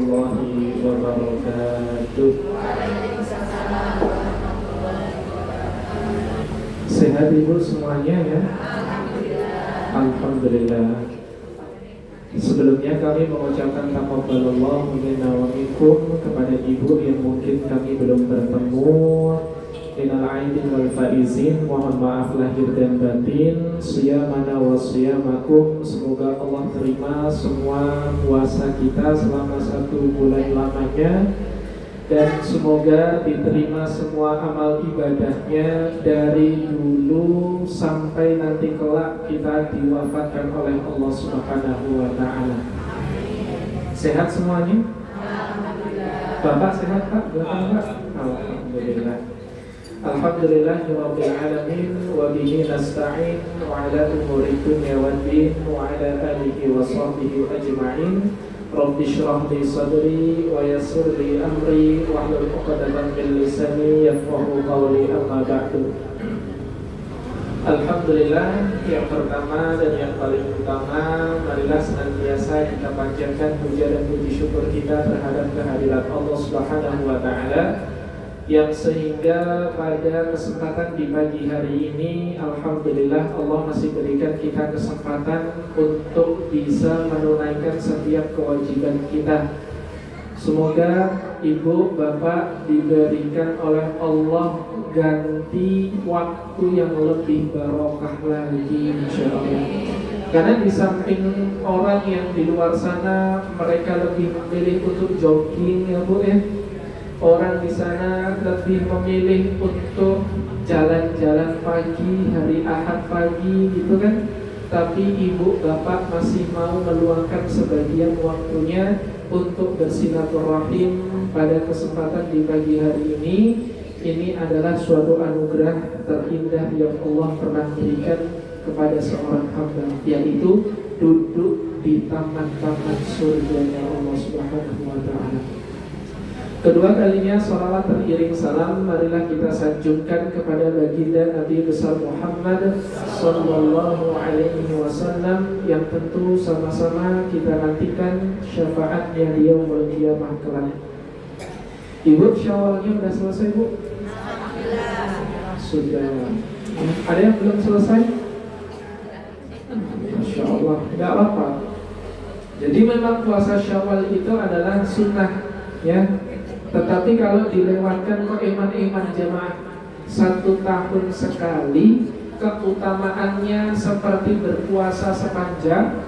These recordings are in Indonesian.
warahmatullahi wabarakatuh. Sehat ibu semuanya ya? Alhamdulillah. Sebelumnya kami mengucapkan taqabbalallahu minna wa minkum kepada ibu yang mungkin kami belum bertemu. Minal aidin wal faizin, mohon maaf lahir dan batin. Siyamana wa siyamakum, semoga Allah terima semua puasa kita selama 1 bulan lamanya, dan semoga diterima semua amal ibadahnya dari dulu sampai nanti kelak kita diwafatkan oleh Allah Subhanahu wa ta'ala. Sehat semuanya? Bapak sehat Pak? Bapak Pak? Alhamdulillah. Alhamdulillahirabbil alamin wa bihi nasta'in wa ala umuri dunya waddin wa ala alihi wa sahbihi ajma'in. Rabbi shrah li sadri wa yassir li amri wa hlul 'uqdatam min lisani yafqahu qawli, amma ba'du. Alhamdulillah, yang pertama dan yang paling utama, marilah senantiasa kita panjatkan puja dan puji syukur kita terhadap kehadirat Allah Subhanahu wa ta'ala, yang sehingga pada kesempatan di pagi hari ini, alhamdulillah Allah masih berikan kita kesempatan untuk bisa menunaikan setiap kewajiban kita. Semoga ibu bapak diberikan oleh Allah ganti waktu yang lebih barokah lagi, insya Allah. Karena di samping orang yang di luar sana mereka lebih memilih untuk jogging ya bu ya, orang di sana lebih memilih untuk jalan-jalan pagi, hari Ahad pagi gitu kan. Tapi ibu bapak masih mau meluangkan sebagian waktunya untuk bersilaturahim pada kesempatan di pagi hari ini. Ini adalah suatu anugerah terindah yang Allah pernah berikan kepada seorang hamba, yaitu duduk di taman-taman surganya Allah Subhanahu wa ta'ala. Kedua kalinya salawat teriring salam marilah kita sanjungkan kepada baginda Nabi besar Muhammad sallallahu alaihi wasallam, yang tentu sama-sama kita nantikan syafaatnya di yaumul qiyamah kelak. Ibu, Syawalnya sudah selesai Bu? Alhamdulillah. Sudah. Ada yang belum selesai? Masya Allah, tidak apa-apa. Jadi memang puasa Syawal itu adalah sunnah ya. Tetapi kalau dilewatkan kok iman-iman jemaah 1 tahun sekali, keutamaannya seperti berpuasa sepanjang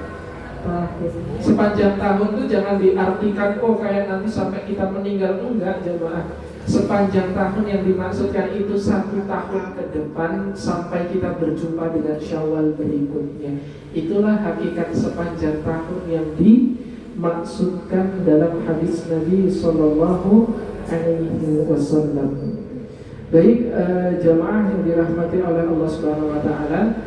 tahun itu jangan diartikan oh kayak nanti sampai kita meninggal, enggak jemaah. Sepanjang tahun yang dimaksudkan itu 1 tahun ke depan sampai kita berjumpa dengan Syawal berikutnya. Itulah hakikat sepanjang tahun yang dimaksudkan dalam hadis Nabi sallallahu alaihi wasallam. Baik, jamaah yang dirahmati oleh Allah Subhanahu wa taala,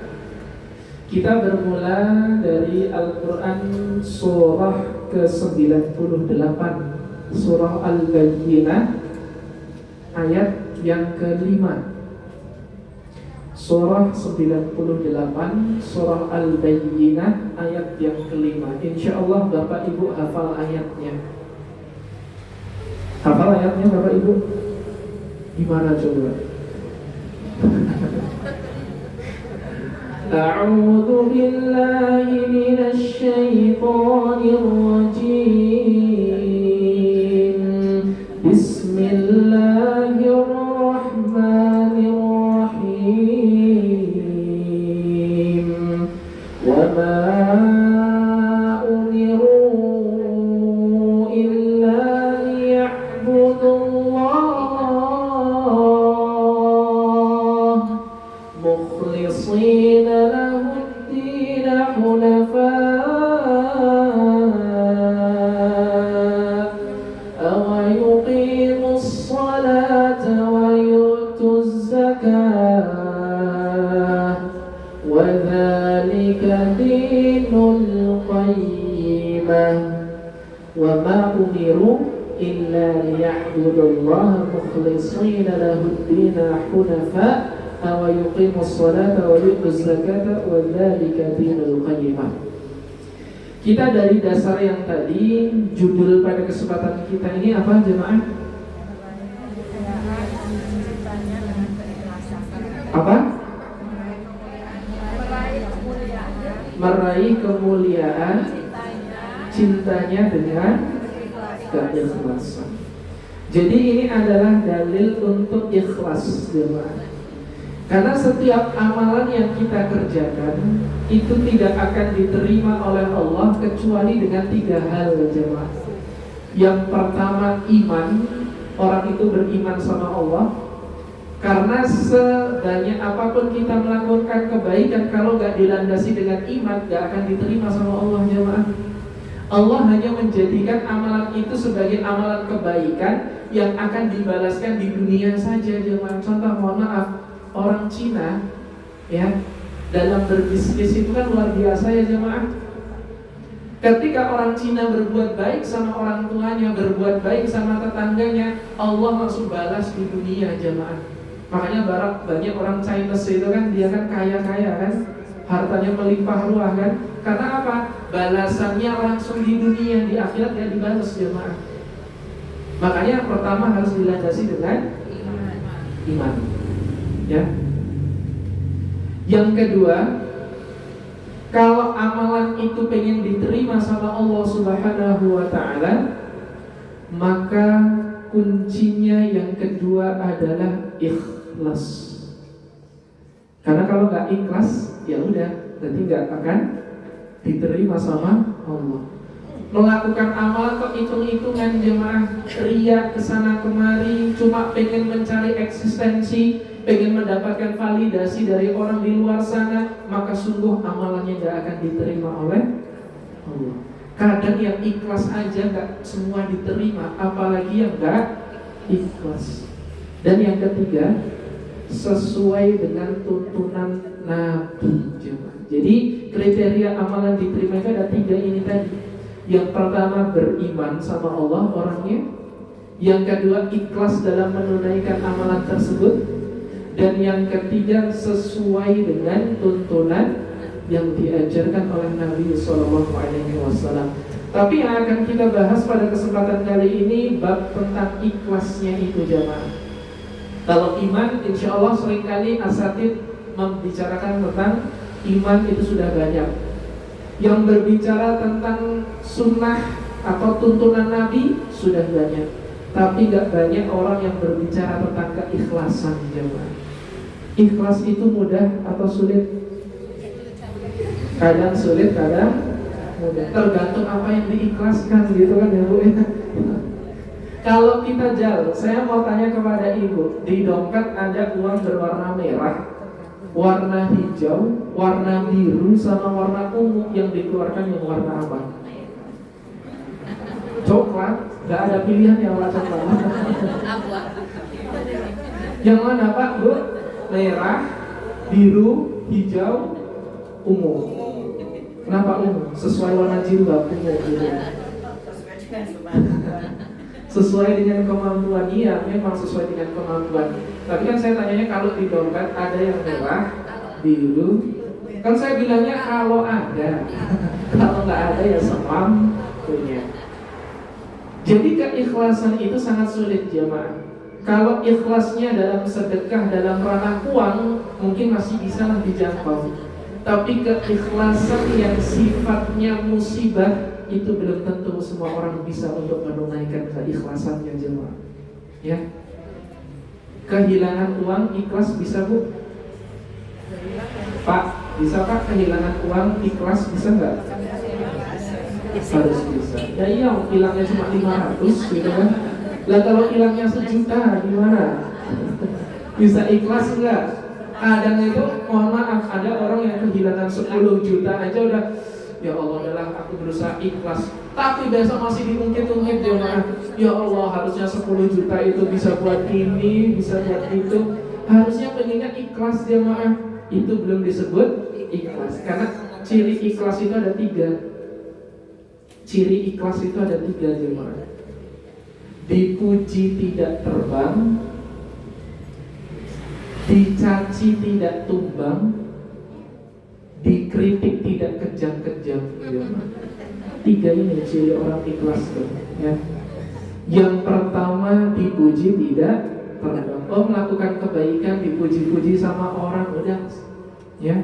kita bermula dari Al-Qur'an surah ke-98, surah Al-Bayyinah ayat yang ke-5. Surah 98, surah Al-Bayyinah ayat yang ke-5. InsyaAllah Bapak Ibu hafal ayatnya. Hafal ayatnya Bapak Ibu? Gimana coba? A'udzu billahi minasy syaithanir rajim. Bismillahirrahmanirrahim. Wa ma illa liya'budullaha mukhlishina lahud-dina hunafa wa yuqimus salata wa yu'tuz zakata wa dzalika dinul qayyimah. Kita dari dasar yang tadi, judul pada kesempatan kita ini apa jemaah? Apa? Meraih kemuliaan cintanya dengan keikhlasan. Jadi ini adalah dalil untuk ikhlas jemaah. Karena setiap amalan yang kita kerjakan itu tidak akan diterima oleh Allah kecuali dengan 3 hal jemaah. Yang pertama iman, orang itu beriman sama Allah. Karena sebanyak apapun kita melakukan kebaikan, kalau gak dilandasi dengan iman, gak akan diterima sama Allah jemaah. Allah hanya menjadikan amalan itu sebagai amalan kebaikan yang akan dibalaskan di dunia saja jemaah. Contoh, mohon maaf, orang Cina ya dalam berbisnis itu kan luar biasa ya jemaah. Ketika orang Cina berbuat baik sama orang tuanya, berbuat baik sama tetangganya, Allah langsung balas di dunia jemaah. Makanya banyak orang Chinese itu kan dia kan kaya-kaya kan, hartanya melimpah ruah kan. Karena apa? Balasannya langsung di dunia, di akhirat dia dibalas jemaah. Makanya pertama harus dilandasi dengan iman. Ya. Yang kedua, kalau amalan itu pengen diterima sama Allah Subhanahu wa taala, maka kuncinya yang kedua adalah ikhlas. Karena kalau nggak ikhlas, ya udah, berarti nggak akan diterima sama Allah. Melakukan amalan kok hitung-hitungan jemaah, ria kesana kemari, cuma pengen mencari eksistensi, pengen mendapatkan validasi dari orang di luar sana, maka sungguh amalannya gak akan diterima oleh Allah. Kadang yang ikhlas aja gak semua diterima, apalagi yang gak ikhlas. Dan yang ketiga, sesuai dengan tuntunan Nabi jemaah. Jadi kriteria amalan diterima itu ada 3 ini tadi. Yang pertama beriman sama Allah orangnya. Yang kedua ikhlas dalam menunaikan amalan tersebut. Dan yang ketiga sesuai dengan tuntunan yang diajarkan oleh Nabi SAW. Tapi yang akan kita bahas pada kesempatan kali ini bab tentang ikhlasnya itu jemaah. Kalau iman, insya Allah seringkali asatid membicarakan tentang iman itu sudah banyak. Yang berbicara tentang sunnah atau tuntunan Nabi sudah banyak. Tapi gak banyak orang yang berbicara tentang keikhlasan jemaah. Ikhlas itu mudah atau sulit? Kadang sulit, kadang mudah. Tergantung apa yang diikhlaskan gitu kan ya Bu ya. Kalau kita jauh, saya mau tanya kepada Ibu, di dompet ada uang berwarna merah, warna hijau, warna biru, sama warna ungu. Yang dikeluarkan yang warna apa? Coklat. Gak ada pilihan yang warna coklat. Yang mana Pak Bu? Merah, biru, hijau, ungu. Kenapa ungu? Sesuai warna jilbab ungu gitu. Sesuai dengan kemampuan. Iya, memang sesuai dengan kemampuan. Tapi kan saya tanyanya kalau di dompet ada yang merah, biru. Kan saya bilangnya kalau ada. Kalau nggak ada ya semam punya. Jadi keikhlasan itu sangat sulit jemaah. Kalau ikhlasnya dalam sedekah, dalam ranah uang, mungkin masih bisa lah dijangkau. Tapi keikhlasan yang sifatnya musibah, itu belum tentu semua orang bisa untuk menunaikan keikhlasannya jemaah. Ya. Kehilangan uang ikhlas bisa Bu? Pak, bisa Pak kehilangan uang ikhlas bisa nggak? Harus bisa. Ya iya, hilangnya cuma 500 gitu kan. Lah kalau hilangnya 1 juta gimana? Bisa ikhlas enggak? Kadang itu mohon maaf, ada orang yang kehilangan 10 juta aja udah, ya Allah adalah aku berusaha ikhlas. Tapi besok masih diungkit-ungkit jemaah. Ya Allah harusnya 10 juta itu bisa buat ini, bisa buat itu. Harusnya pengennya ikhlas jemaah. Itu belum disebut ikhlas. Karena ciri ikhlas itu ada 3. Ciri ikhlas itu ada 3 jemaah. Dipuji tidak terbang, dicaci tidak tumbang, dikritik tidak kejam-kejam. 3 ini ciri orang ikhlas tuh, ya. Yang pertama, dipuji tidak terbang. Melakukan kebaikan dipuji-puji sama orang, udah, ya.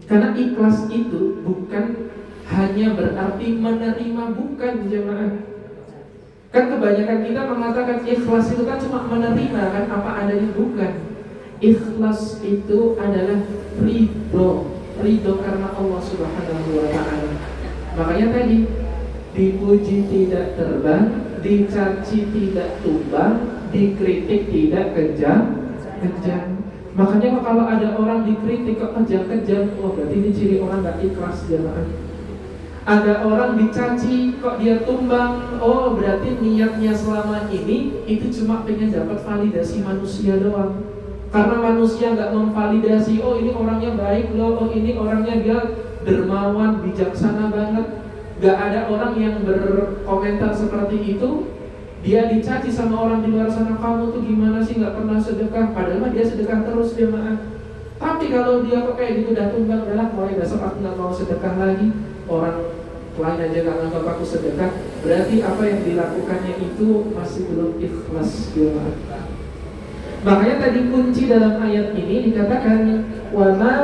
Karena ikhlas itu bukan hanya berarti menerima, bukan jemaah. Kan kebanyakan kita mengatakan ikhlas itu kan cuma menerima kan apa adanya, bukan. Ikhlas itu adalah ridho karena Allah Subhanahu wa ta'ala. Makanya tadi dipuji tidak terbang, dicaci tidak tumbang, dikritik tidak kejam. Makanya kalau ada orang dikritik kok kejam-kejam, berarti ini ciri orang gak ikhlas jemaah. Ada orang dicaci kok dia tumbang, berarti niatnya selama ini itu cuma pengen dapat validasi manusia doang. Karena manusia gak memvalidasi, ini orangnya baik loh, ini orangnya dia dermawan, bijaksana banget. Gak ada orang yang berkomentar seperti itu. Dia dicaci sama orang di luar sana, kamu tuh gimana sih gak pernah sedekah, padahal dia sedekah terus jemaah. Tapi kalau dia kok kayak gitu udah tumbang, udahlah mulai besok aku gak mau sedekah lagi, orang lain aja gak nganggap aku sedekah, berarti apa yang dilakukannya itu masih belum ikhlas jemaah. Makanya tadi kunci dalam ayat ini dikatakan wa ma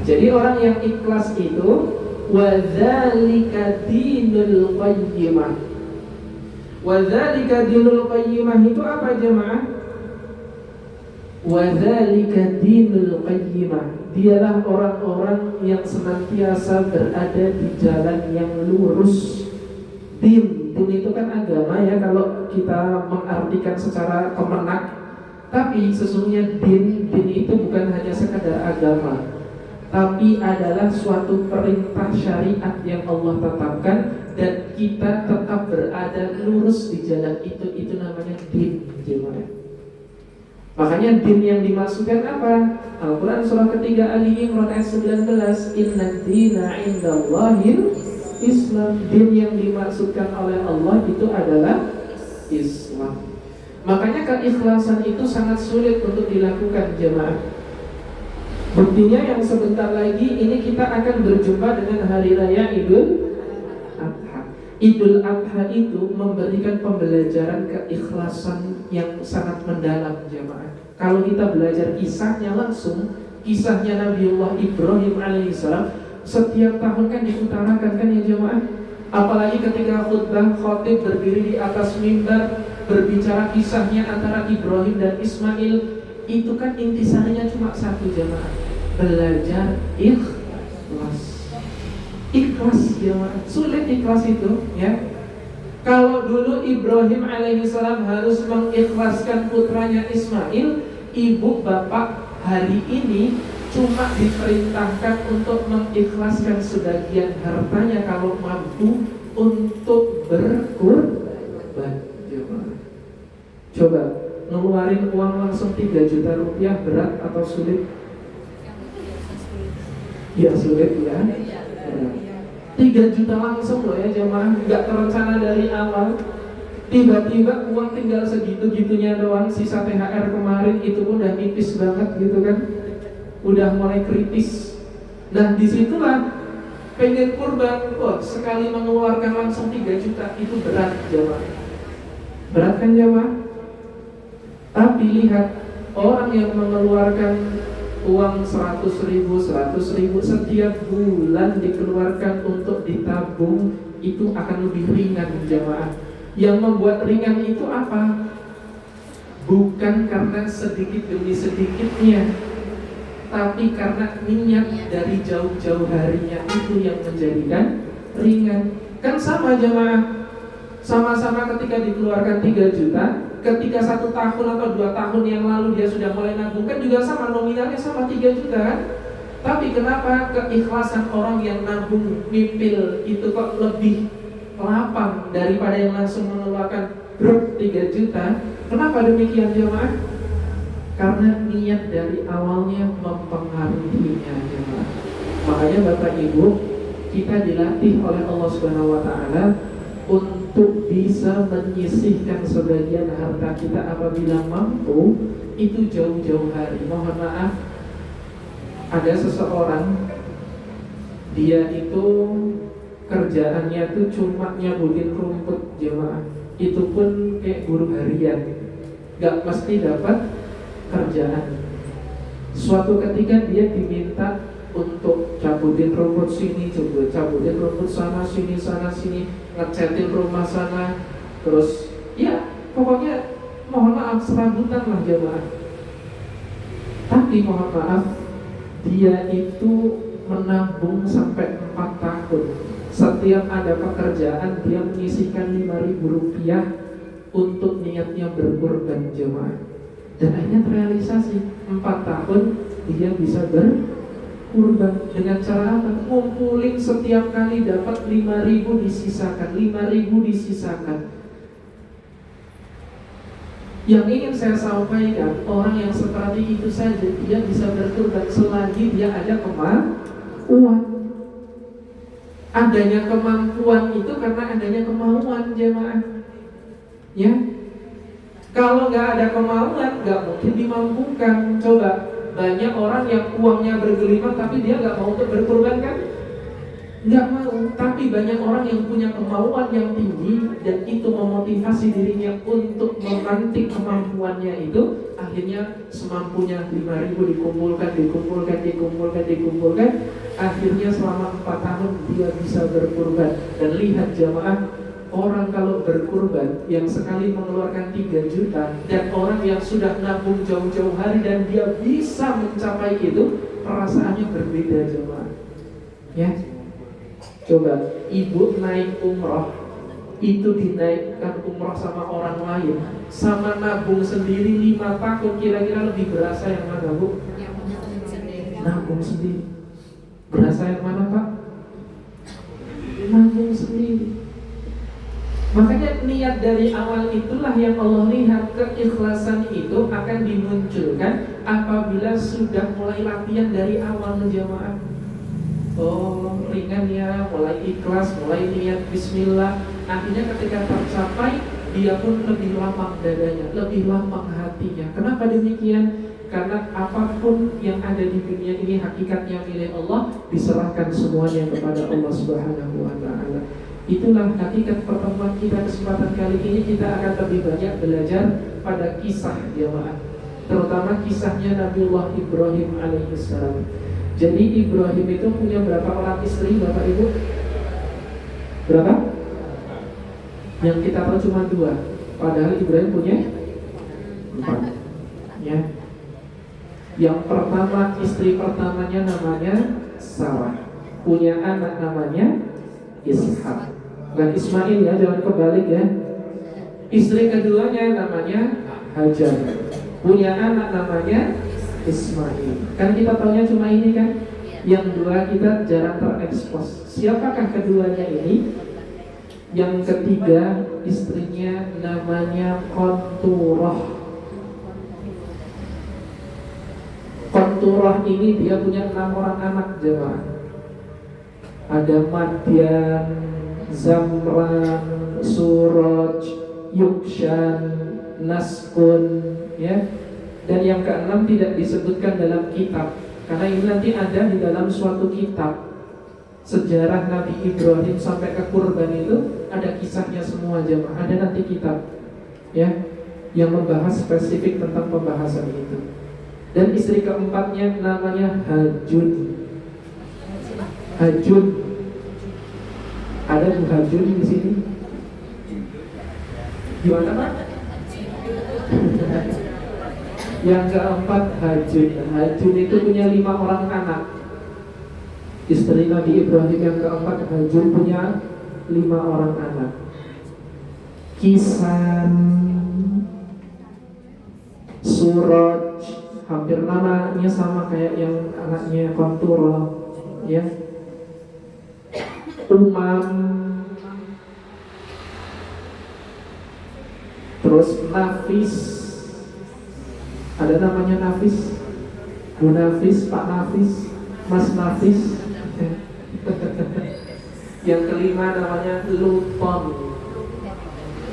Jadi orang yang ikhlas itu wadzalika dinul qayyimah. Wadzalika dinul qayyimah itu apa jemaah? Wadzalika dinul qayyimah, dialah orang-orang yang senantiasa berada di jalan yang lurus. Din itu kan agama ya, kalau kita mengartikan secara kemenak. Tapi sesungguhnya din itu bukan hanya sekadar agama, tapi adalah suatu perintah syariat yang Allah tetapkan dan kita tetap berada lurus di jalan itu namanya din jemaah. Makanya din yang dimaksudkan apa? Al-Quran surah ketiga Ali Imran ayat 19, Inna dina indallahil Islam. Din yang dimaksudkan oleh Allah itu adalah Islam. Makanya keikhlasan itu sangat sulit untuk dilakukan jemaah. Buktinya yang sebentar lagi ini kita akan berjumpa dengan hari raya Idul Adha. Idul Adha itu memberikan pembelajaran keikhlasan yang sangat mendalam jemaah. Kalau kita belajar kisahnya langsung, kisahnya Nabiullah Ibrahim alaihissalam, setiap tahun kan diutarakan kan ya jemaah. Apalagi ketika khutbah khatib berdiri di atas mimbar berbicara kisahnya antara Ibrahim dan Ismail, itu kan intisarinya cuma satu jemaah, belajar ikhlas. Ikhlas jemaah, sulit ikhlas itu ya. Kalau dulu Ibrahim alaihissalam harus mengikhlaskan putranya Ismail, ibu bapak hari ini cuma diperintahkan untuk mengikhlaskan sebagian hartanya kalau mampu untuk berkurban. Coba ngeluarin uang langsung 3 juta rupiah berat atau sulit? Ya sulit ya. 3 juta langsung loh ya jemaah, nggak terencana dari awal. Tiba-tiba uang tinggal segitu-gitunya doang, sisa THR kemarin itu pun udah nipis banget gitu kan, udah mulai kritis. Nah disitulah pengen kurban, sekali mengeluarkan langsung 3 juta itu berat jemaah. Berat kan jemaah? Tapi lihat orang yang mengeluarkan uang 100.000 setiap bulan dikeluarkan untuk ditabung, itu akan lebih ringan jemaah. Yang membuat ringan itu apa? Bukan karena sedikit demi sedikitnya, tapi karena niat dari jauh-jauh harinya itu yang menjadikan ringan. Kan sama jemaah, sama-sama ketika dikeluarkan 3 juta, ketika 1 tahun atau 2 tahun yang lalu dia sudah mulai nabung, kan juga sama, nominalnya sama 3 juta kan? Tapi kenapa keikhlasan orang yang nabung mipil itu kok lebih lapang daripada yang langsung mengeluarkan 3 juta? Kenapa demikian jemaah? Karena niat dari awalnya mempengaruhinya jemaah. Makanya Bapak Ibu, kita dilatih oleh Allah Subhanahu wa taala untuk bisa menyisihkan sebagian harta kita apabila mampu, itu jauh-jauh hari. Mohon maaf, ada seseorang, dia itu kerjaannya tuh cuma nyabutin rumput jemaah. Itu pun kayak buruh harian, gak mesti dapat kerjaan. Suatu ketika dia diminta untuk cabutin rumput sini, coba cabutin rumput sana sini, ngecatin rumah sana, terus ya pokoknya mohon maaf serabutan lah jemaah. Tapi mohon maaf, dia itu menabung sampai 4 tahun. Setiap ada pekerjaan dia menyisihkan 5.000 rupiah untuk niatnya berkurban jemaah. Dan akhirnya terrealisasi 4 tahun dia bisa berkurban. Dengan cara apa? Ngumpulin setiap kali dapat 5.000 disisakan, 5.000 disisakan. Yang ingin saya sampaikan, orang yang seperti itu saja dia bisa berkurban selagi dia ada kemampuan. Adanya kemampuan itu karena adanya kemauan jemaah. Ya, kalau nggak ada kemauan, nggak mungkin dimampukan. Coba, banyak orang yang uangnya bergelimang tapi dia nggak mau untuk berkurban kan? Nggak mau. Tapi banyak orang yang punya kemauan yang tinggi dan itu memotivasi dirinya untuk memantik kemampuannya itu. Akhirnya semampunya 5.000 dikumpulkan. Akhirnya selama 4 tahun dia bisa berkurban. Dan lihat jamaah, orang kalau berkurban yang sekali mengeluarkan 3 juta dan orang yang sudah nabung jauh-jauh hari dan dia bisa mencapai itu, perasaannya berbeda jemaah. Ya, coba ibu naik umroh, itu dinaikkan umroh sama orang lain, sama nabung sendiri 5 tahun, kira-kira lebih berasa yang mana bu? Nabung sendiri. Berasa yang mana pak? Nabung sendiri. Makanya niat dari awal itulah yang Allah lihat. Keikhlasan itu akan dimunculkan apabila sudah mulai latihan dari awal jamaah. Oh ringan ya, mulai ikhlas, mulai niat bismillah. Akhirnya ketika tercapai, dia pun lebih lapang dadanya, lebih lapang hatinya. Kenapa demikian? Karena apapun yang ada di dunia ini hakikatnya milik Allah, diserahkan semuanya kepada Allah Subhanahu wa ta'ala. Itulah hakikat pertemuan kita kesempatan kali ini. Kita akan lebih banyak belajar pada kisah jamaah, terutama kisahnya Nabiullah Ibrahim alaihissalam. Jadi Ibrahim itu punya berapa orang istri Bapak Ibu? Berapa? Yang kita tahu cuma 2. Padahal Ibrahim punya 4. Ya. Yang pertama, istri pertamanya namanya Sarah, punya anak namanya Ishak, bukan Ismail ya, jangan kebalik ya. Istri keduanya namanya Hajar, punya anak namanya Ismail. Kan kita taunya cuma ini kan. Yang 2 kita jarang terekspos. Siapakah keduanya ini? Yang ketiga istrinya namanya Qanturah. Qanturah ini dia punya 6 orang anak jemaah. Ada Madian, Zamran, Suraj, Yukshan, Naskun, ya. Dan yang ke-6 tidak disebutkan dalam kitab, karena ini nanti ada di dalam suatu kitab. Sejarah Nabi Ibrahim sampai ke kurban itu ada kisahnya semua jemaah, ada nanti kitab, ya, yang membahas spesifik tentang pembahasan itu. Dan istri keempatnya namanya Hajun. Hajun. Ada Bu Hajun di sini? Gimana Pak? Yang keempat Hajun. Hajun itu punya 5 orang anak. Istri Nabi Ibrahim yang keempat Hajun punya 5 orang anak. Kisan, Suraj, hampir namanya sama kayak yang anaknya Kontura, ya. Umam, terus Nafis, ada namanya Nafis, Bu Nafis, Pak Nafis, Mas Nafis. Yang kelima namanya Luton.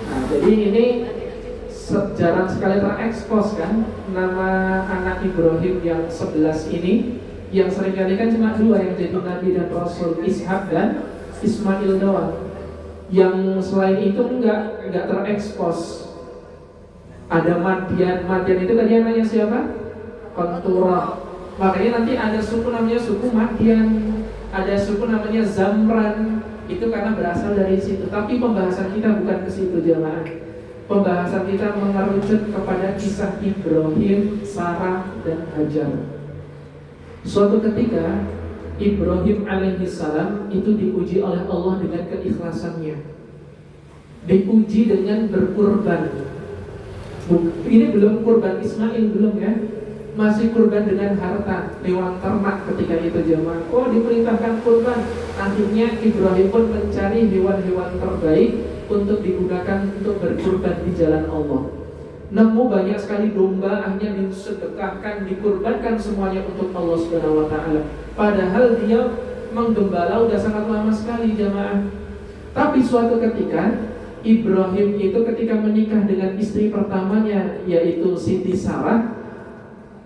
Nah, jadi ini jarang sekali terekspos kan nama anak Ibrahim yang 11 ini. Yang seringkali kan cuma 2 yang jadi Nabi dan Rasul, Ishak dan Ismail doang. Yang selain itu enggak terekspos. Ada Madian itu tadi namanya siapa? Kontura. Makanya nanti ada suku namanya suku Madian, ada suku namanya Zamran. Itu karena berasal dari situ. Tapi pembahasan kita bukan ke situ jemaah. Pembahasan kita mengerucut kepada kisah Ibrahim, Sarah, dan Hajar. Suatu ketika Ibrahim alaihissalam itu diuji oleh Allah dengan keikhlasannya, diuji dengan berkurban. Ini belum kurban Ismail, belum ya, masih kurban dengan harta, hewan ternak ketika itu jemaah. Oh, diperintahkan kurban. Akhirnya Ibrahim pun mencari hewan-hewan terbaik untuk digunakan untuk berkurban di jalan Allah. Nemu banyak sekali domba, akhirnya disedekahkan, dikurbankan semuanya untuk Allah Subhanahu wa taala. Padahal dia menggembala udah sangat lama sekali jemaah. Tapi suatu ketika Ibrahim itu ketika menikah dengan istri pertamanya, yaitu Siti Sarah.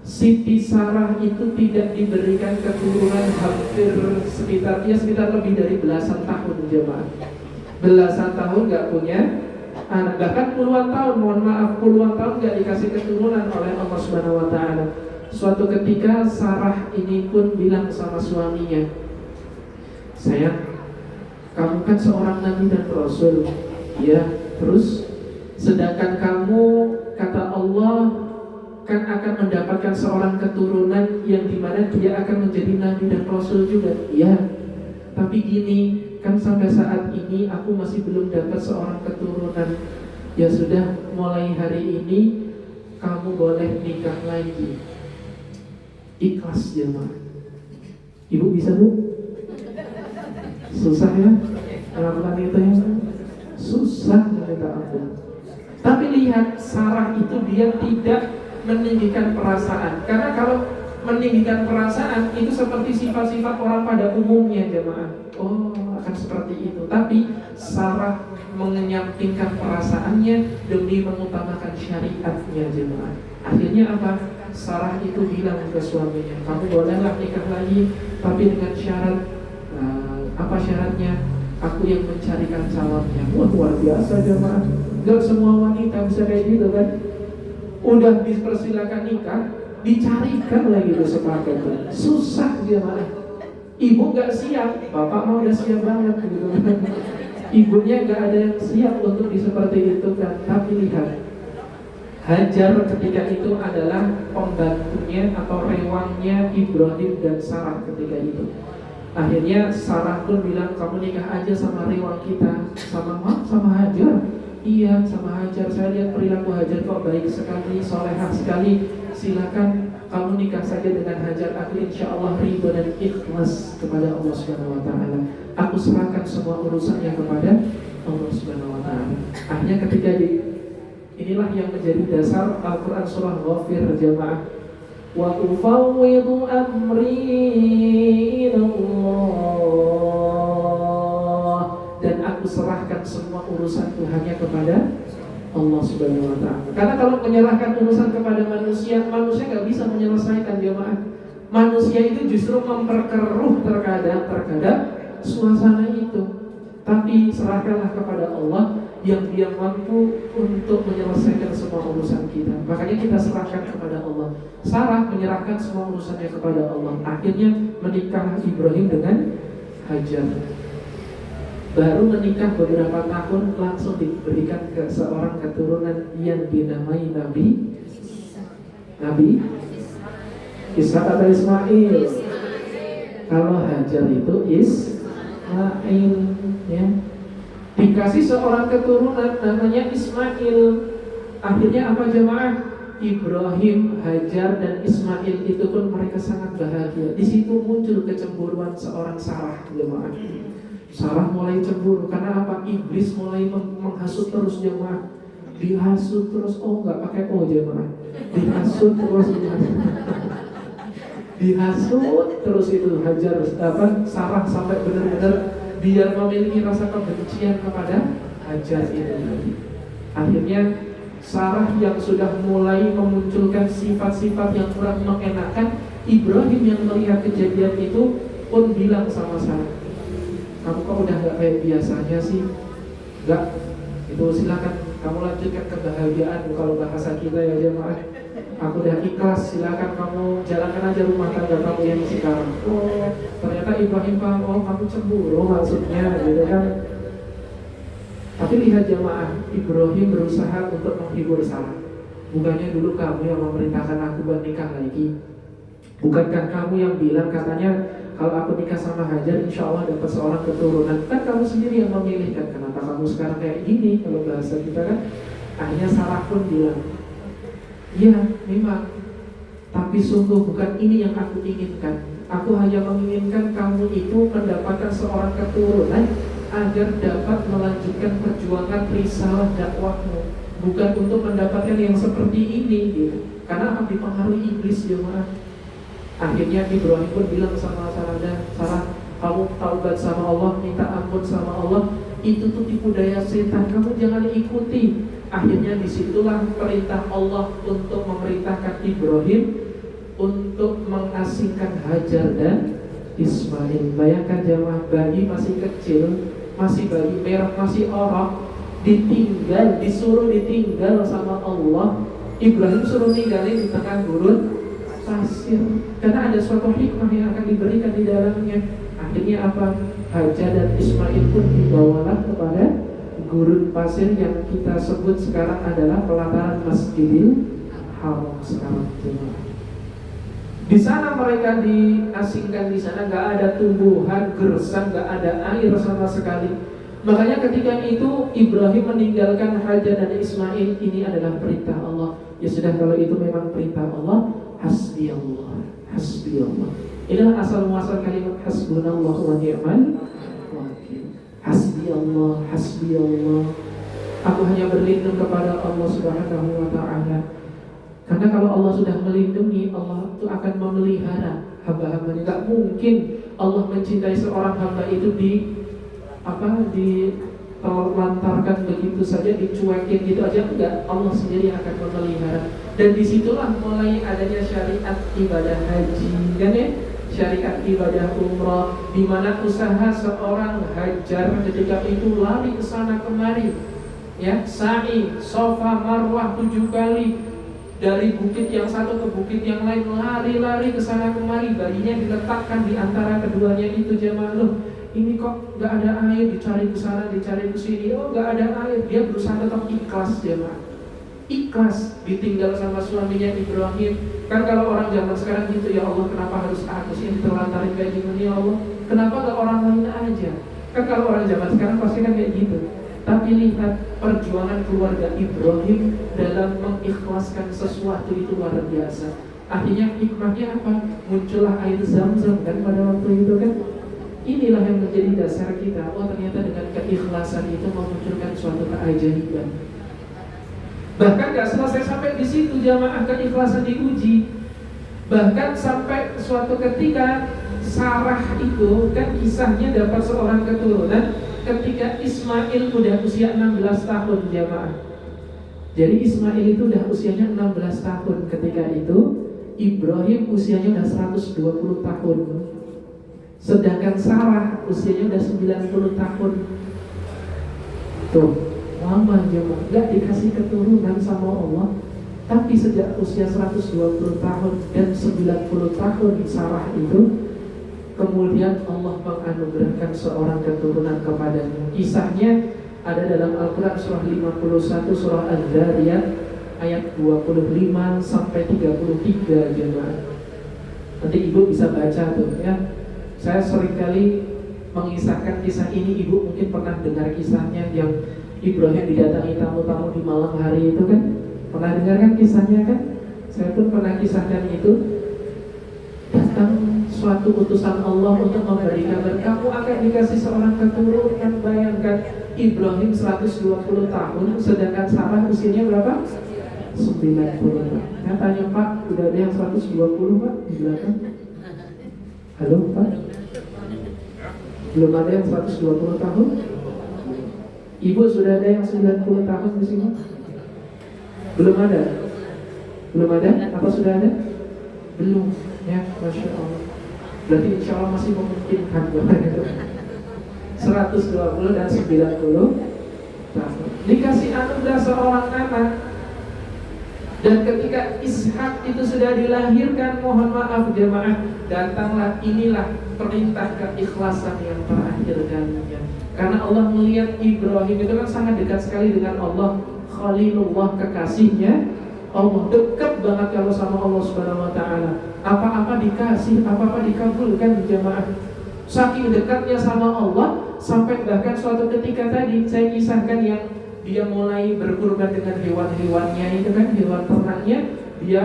Siti Sarah itu tidak diberikan keturunan hampir sekitar lebih dari belasan tahun jemaah. Belasan tahun gak punya anak, bahkan puluhan tahun gak dikasih keturunan oleh Allah Subhanahu wa taala. Suatu ketika Sarah ini pun bilang sama suaminya, "Sayang, kamu kan seorang nabi dan rasul. Ya, terus sedangkan kamu kata Allah kan akan mendapatkan seorang keturunan yang dimana dia akan menjadi nabi dan rasul juga. Ya, tapi gini, kan sampai saat ini aku masih belum dapat seorang keturunan. Ya sudah, mulai hari ini kamu boleh nikah lagi." Ikhlas jemaah. Ibu bisa bu? Susah ya melakukan itu ya, susah minta ampun. Tapi lihat, Sarah itu dia tidak meninggikan perasaan. Karena kalau meninggikan perasaan itu seperti sifat-sifat orang pada umumnya jemaah. Oh, akan seperti itu. Tapi Sarah menyampingkan perasaannya demi mengutamakan syariatnya jemaah. Akhirnya apa? Sarah itu bilang ke suaminya, "Kamu bolehlah nikah lagi, tapi dengan syarat." Apa syaratnya? "Aku yang mencarikan calonnya." Wah, luar biasa jemaah. Gak semua wanita bisa kayak gitu kan. Udah dipersilakan nikah, dicarikan lagi tuh sepaket. Susah jemaah. Ibu gak siap, bapak mau udah siap banget gitu. Ibunya gak ada yang siap untuk seperti itu kan. Tapi lihat, Hajar ketika itu adalah pembantunya atau rewangnya Ibrahim dan Sarah ketika itu. Akhirnya Sarah pun bilang, "Kamu nikah aja sama rewang kita." Sama Hajar? "Iya, sama Hajar. Saya lihat perilaku Hajar kok baik sekali, solehah sekali. Silakan kamu nikah saja dengan Hajar. Aku insya Allah ridho dan ikhlas kepada Allah Subhanahu wa taala. Aku serahkan semua urusannya kepada Allah Subhanahu wa taala." Akhirnya ketika inilah yang menjadi dasar Al-Quran surah Ghafir jamaah. "Wa ufawwidu amri ilallah." Dan aku serahkan semua urusanku hanya kepada Allah Subhanahu wa ta'ala. Karena kalau menyerahkan urusan kepada manusia gak bisa menyelesaikan jamaah. Manusia itu justru memperkeruh terkadang suasana itu. Tapi serahkanlah kepada Allah yang dia mampu untuk menyelesaikan semua urusan kita. Makanya kita serahkan kepada Allah. Sarah menyerahkan semua urusannya kepada Allah. Akhirnya menikah Ibrahim dengan Hajar. Baru menikah beberapa tahun langsung diberikan ke seorang keturunan yang dinamai Nabi Ishak atau Ismail. Kalau Hajar itu Ismail, ya. Dikasih seorang keturunan namanya Ismail. Akhirnya apa jemaah? Ibrahim, Hajar, dan Ismail itu pun mereka sangat bahagia. Di situ muncul kecemburuan seorang Sarah, jemaah. Sarah mulai cemburu karena apa? Iblis mulai menghasut terus, jemaah. Dihasut terus, nggak pakai jemaah. Dihasut terus, dihasut terus itu Hajar, Sarah sampai benar-benar biar memiliki rasa kebencian kepada Hajar itu. Akhirnya Sarah yang sudah mulai memunculkan sifat-sifat yang kurang mengenakan, Ibrahim yang melihat kejadian itu pun bilang sama Sarah, kamu kok udah gak kayak biasanya sih? Enggak, itu silakan kamu lanjutkan kebahagiaanmu. Kalau bahasa kita ya jemaah, aku udah ikhlas, silakan kamu jalankan aja rumah tangga kamu yang sekarang. Ternyata Ibrahim paham, kamu cemburu maksudnya, gitu kan? Tapi lihat jemaah, Ibrahim berusaha untuk menghibur Sarah. Bukannya dulu kamu yang memerintahkan aku buat nikah lagi? Bukankah kamu yang bilang katanya kalau aku nikah sama Hajar insya Allah dapat seorang keturunan? Kan kamu sendiri yang memilih kan. Kenapa kamu sekarang kayak gini? Kalau bahasa kita kan. Akhirnya Sarah pun bilang, iya memang, tapi sungguh bukan ini yang aku inginkan. Aku hanya menginginkan kamu itu mendapatkan seorang keturunan agar dapat melanjutkan perjuangan risalah dakwahmu, bukan untuk mendapatkan yang seperti ini gitu. Karena akan dipengaruhi iblis jemaah. Akhirnya Ibrahim pun bilang sama Sarah, kamu taubat sama Allah, minta ampun sama Allah, itu tuh tipu daya setan, kamu jangan ikuti. Akhirnya disitulah perintah Allah untuk memerintahkan Ibrahim untuk mengasingkan Hajar dan Ismail. Bayangkan jemaah, bayi masih kecil, masih bayi merah, masih orok, disuruh ditinggal sama Allah. Ibrahim suruh tinggalin di tengah gurun pasir, karena ada suatu hikmah yang akan diberikan di dalamnya. Akhirnya apa? Hajar dan Ismail pun dibawalah kepada gurun pasir yang kita sebut sekarang adalah pelataran Masjidil Haram sekarang. Di sana mereka diasingkan, di sana nggak ada tumbuhan, gersang, nggak ada air sama sekali. Makanya ketika itu Ibrahim meninggalkan Hajar dan Ismail, ini adalah perintah Allah. Ya sudah, kalau itu memang perintah Allah, hasbi Allah, hasbi Allah. Inilah asal muasal kalimat hasbunallah wa ni'mal wakil. Hasbi Allah, hasbi Allah. Aku hanya berlindung kepada Allah Subhanahu wa ta'ala. Karena kalau Allah sudah melindungi, Allah itu akan memelihara hamba-hambanya. Tidak mungkin Allah mencintai seorang hamba itu ditelantarkan begitu saja, dicuekin gitu aja. Enggak, Allah sendiri akan memelihara. Dan disitulah mulai adanya syariat ibadah haji, kan ya? Syariat ibadah umrah, di mana usaha seorang Hajar ketika itu lari ke sana kemari, ya, sa'i, Safa, Marwah 7 kali. Dari bukit yang satu ke bukit yang lain, lari-lari ke sana kemari, bayinya diletakkan di antara keduanya itu. Jemaah, loh, ini kok nggak ada air, dicari ke sana, dicari ke sini, nggak ada air. Dia berusaha tetap ikhlas, jemaah. Ikhlas, ditinggal sama suaminya Ibrahim. Kan kalau orang zaman sekarang gitu, ya Allah, kenapa harus aku sih yang ditelantarin kayak gini, ya Allah? Kenapa nggak orang lain aja? Kan kalau orang zaman sekarang pasti kan kayak gitu. Tapi lihat perjuangan keluarga Ibrahim dalam mengikhlaskan sesuatu itu luar biasa. Akhirnya hikmahnya apa? Muncullah air Zam-Zam kan pada waktu itu kan. Inilah yang menjadi dasar kita. Oh, ternyata dengan keikhlasan itu memunculkan suatu keajaiban. Bahkan gak selesai sampai di situ, jamaah, keikhlasan diuji. Bahkan sampai suatu ketika Sarah itu kan kisahnya dapat seorang keturunan ketika Ismail udah usia 16 tahun, jamaah. Jadi Ismail itu udah usianya 16 tahun ketika itu. Ibrahim usianya udah 120 tahun. Sedangkan Sarah usianya udah 90 tahun. Tuh, lama jemaah, gak dikasih keturunan sama Allah. Tapi sejak usia 120 tahun dan 90 tahun Sarah itu, kemudian Allah menganugerahkan seorang keturunan kepadanya. Kisahnya ada dalam Al-Quran surah 51, surah Al-Zariyat ayat 25 sampai 33, jemaah. Nanti ibu bisa baca tuh ya. Saya seringkali mengisahkan kisah ini, ibu mungkin pernah dengar kisahnya yang Ibrahim didatangi tamu-tamu di malam hari itu kan. Pernah dengar kan kisahnya kan? Saya pun pernah kisahkan itu. Datang suatu utusan Allah untuk memberi kabar, kamu akan dikasih seorang keturunan. Bayangkan, Ibrahim 120 tahun, sedangkan Sarah usianya berapa? 90. Saya tanya, Pak, udah ada yang 120 Pak di belakang? Halo Pak? Belum ada yang 120 tahun? Ibu sudah ada yang 90 tahun di sini? Belum ada? Belum ada? Apa sudah ada? Belum. Ya, Masya Allah. Berarti insya Allah masih memungkinkan 120 dan 90 tahun. Dikasih anugerah seorang anak. Dan ketika Ishak itu sudah dilahirkan, mohon maaf jemaah, datanglah inilah perintah keikhlasan yang terakhir kalinya. Karena Allah melihat Ibrahim itu kan sangat dekat sekali dengan Allah, Khalilullah, kekasihnya Allah, dekat banget kalau sama Allah Subhanahu wa taala. Apa-apa dikasih, apa-apa dikabulkan jemaah. Saking dekatnya sama Allah, sampai bahkan suatu ketika tadi saya kisahkan yang dia mulai berkurban dengan hewan-hewannya itu kan, hewan ternaknya. Dia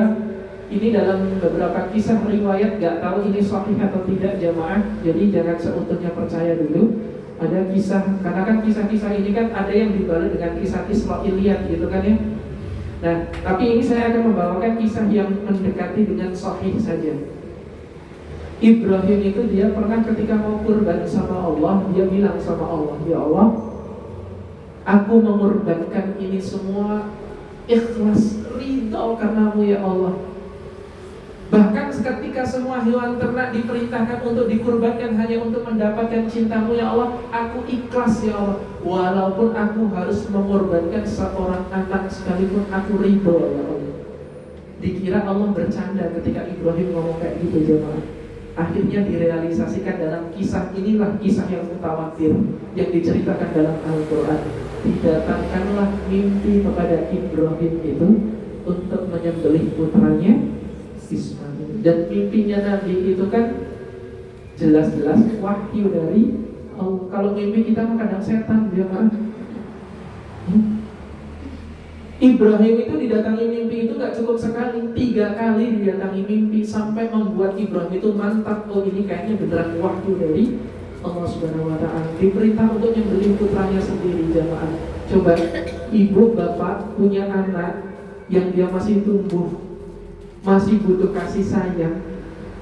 ini dalam beberapa kisah riwayat, gak tahu ini sahih atau tidak jemaah. Jadi jangan seutuhnya percaya dulu. Ada kisah, karena kan kisah-kisah ini kan ada yang dibalut dengan kisah Israiliyat gitu kan ya. Nah, tapi ini saya akan membawakan kisah yang mendekati dengan sahih saja. Ibrahim itu dia pernah ketika mau kurban sama Allah, dia bilang sama Allah, ya Allah, aku mengorbankan ini semua ikhlas, ridho karenamu ya Allah. Bahkan ketika semua hewan ternak diperintahkan untuk dikurbankan hanya untuk mendapatkan cintamu ya Allah, aku ikhlas ya Allah. Walaupun aku harus mengorbankan seorang anak sekalipun, aku ridho ya Allah. Dikira Allah bercanda ketika Ibrahim ngomong kayak gitu jemaah. Akhirnya direalisasikan dalam kisah inilah, kisah yang mutawatir yang diceritakan dalam Al-Quran. Didatangkanlah mimpi kepada Ibrahim itu untuk menyembelih putranya Ismail. Dan mimpinya Nabi itu kan jelas-jelas wahyu dari Allah. Kalau mimpi kita kadang setan dia kan. Ibrahim itu didatangi mimpi itu gak cukup sekali, 3 kali didatangi mimpi sampai membuat Ibrahim itu mantap. Oh ini kayaknya beneran wahyu dari Allah Subhanahu wa taala. Diperintah untuk nyembelih putranya sendiri jamaah. Coba ibu bapak punya anak yang dia masih tumbuh, masih butuh kasih sayang,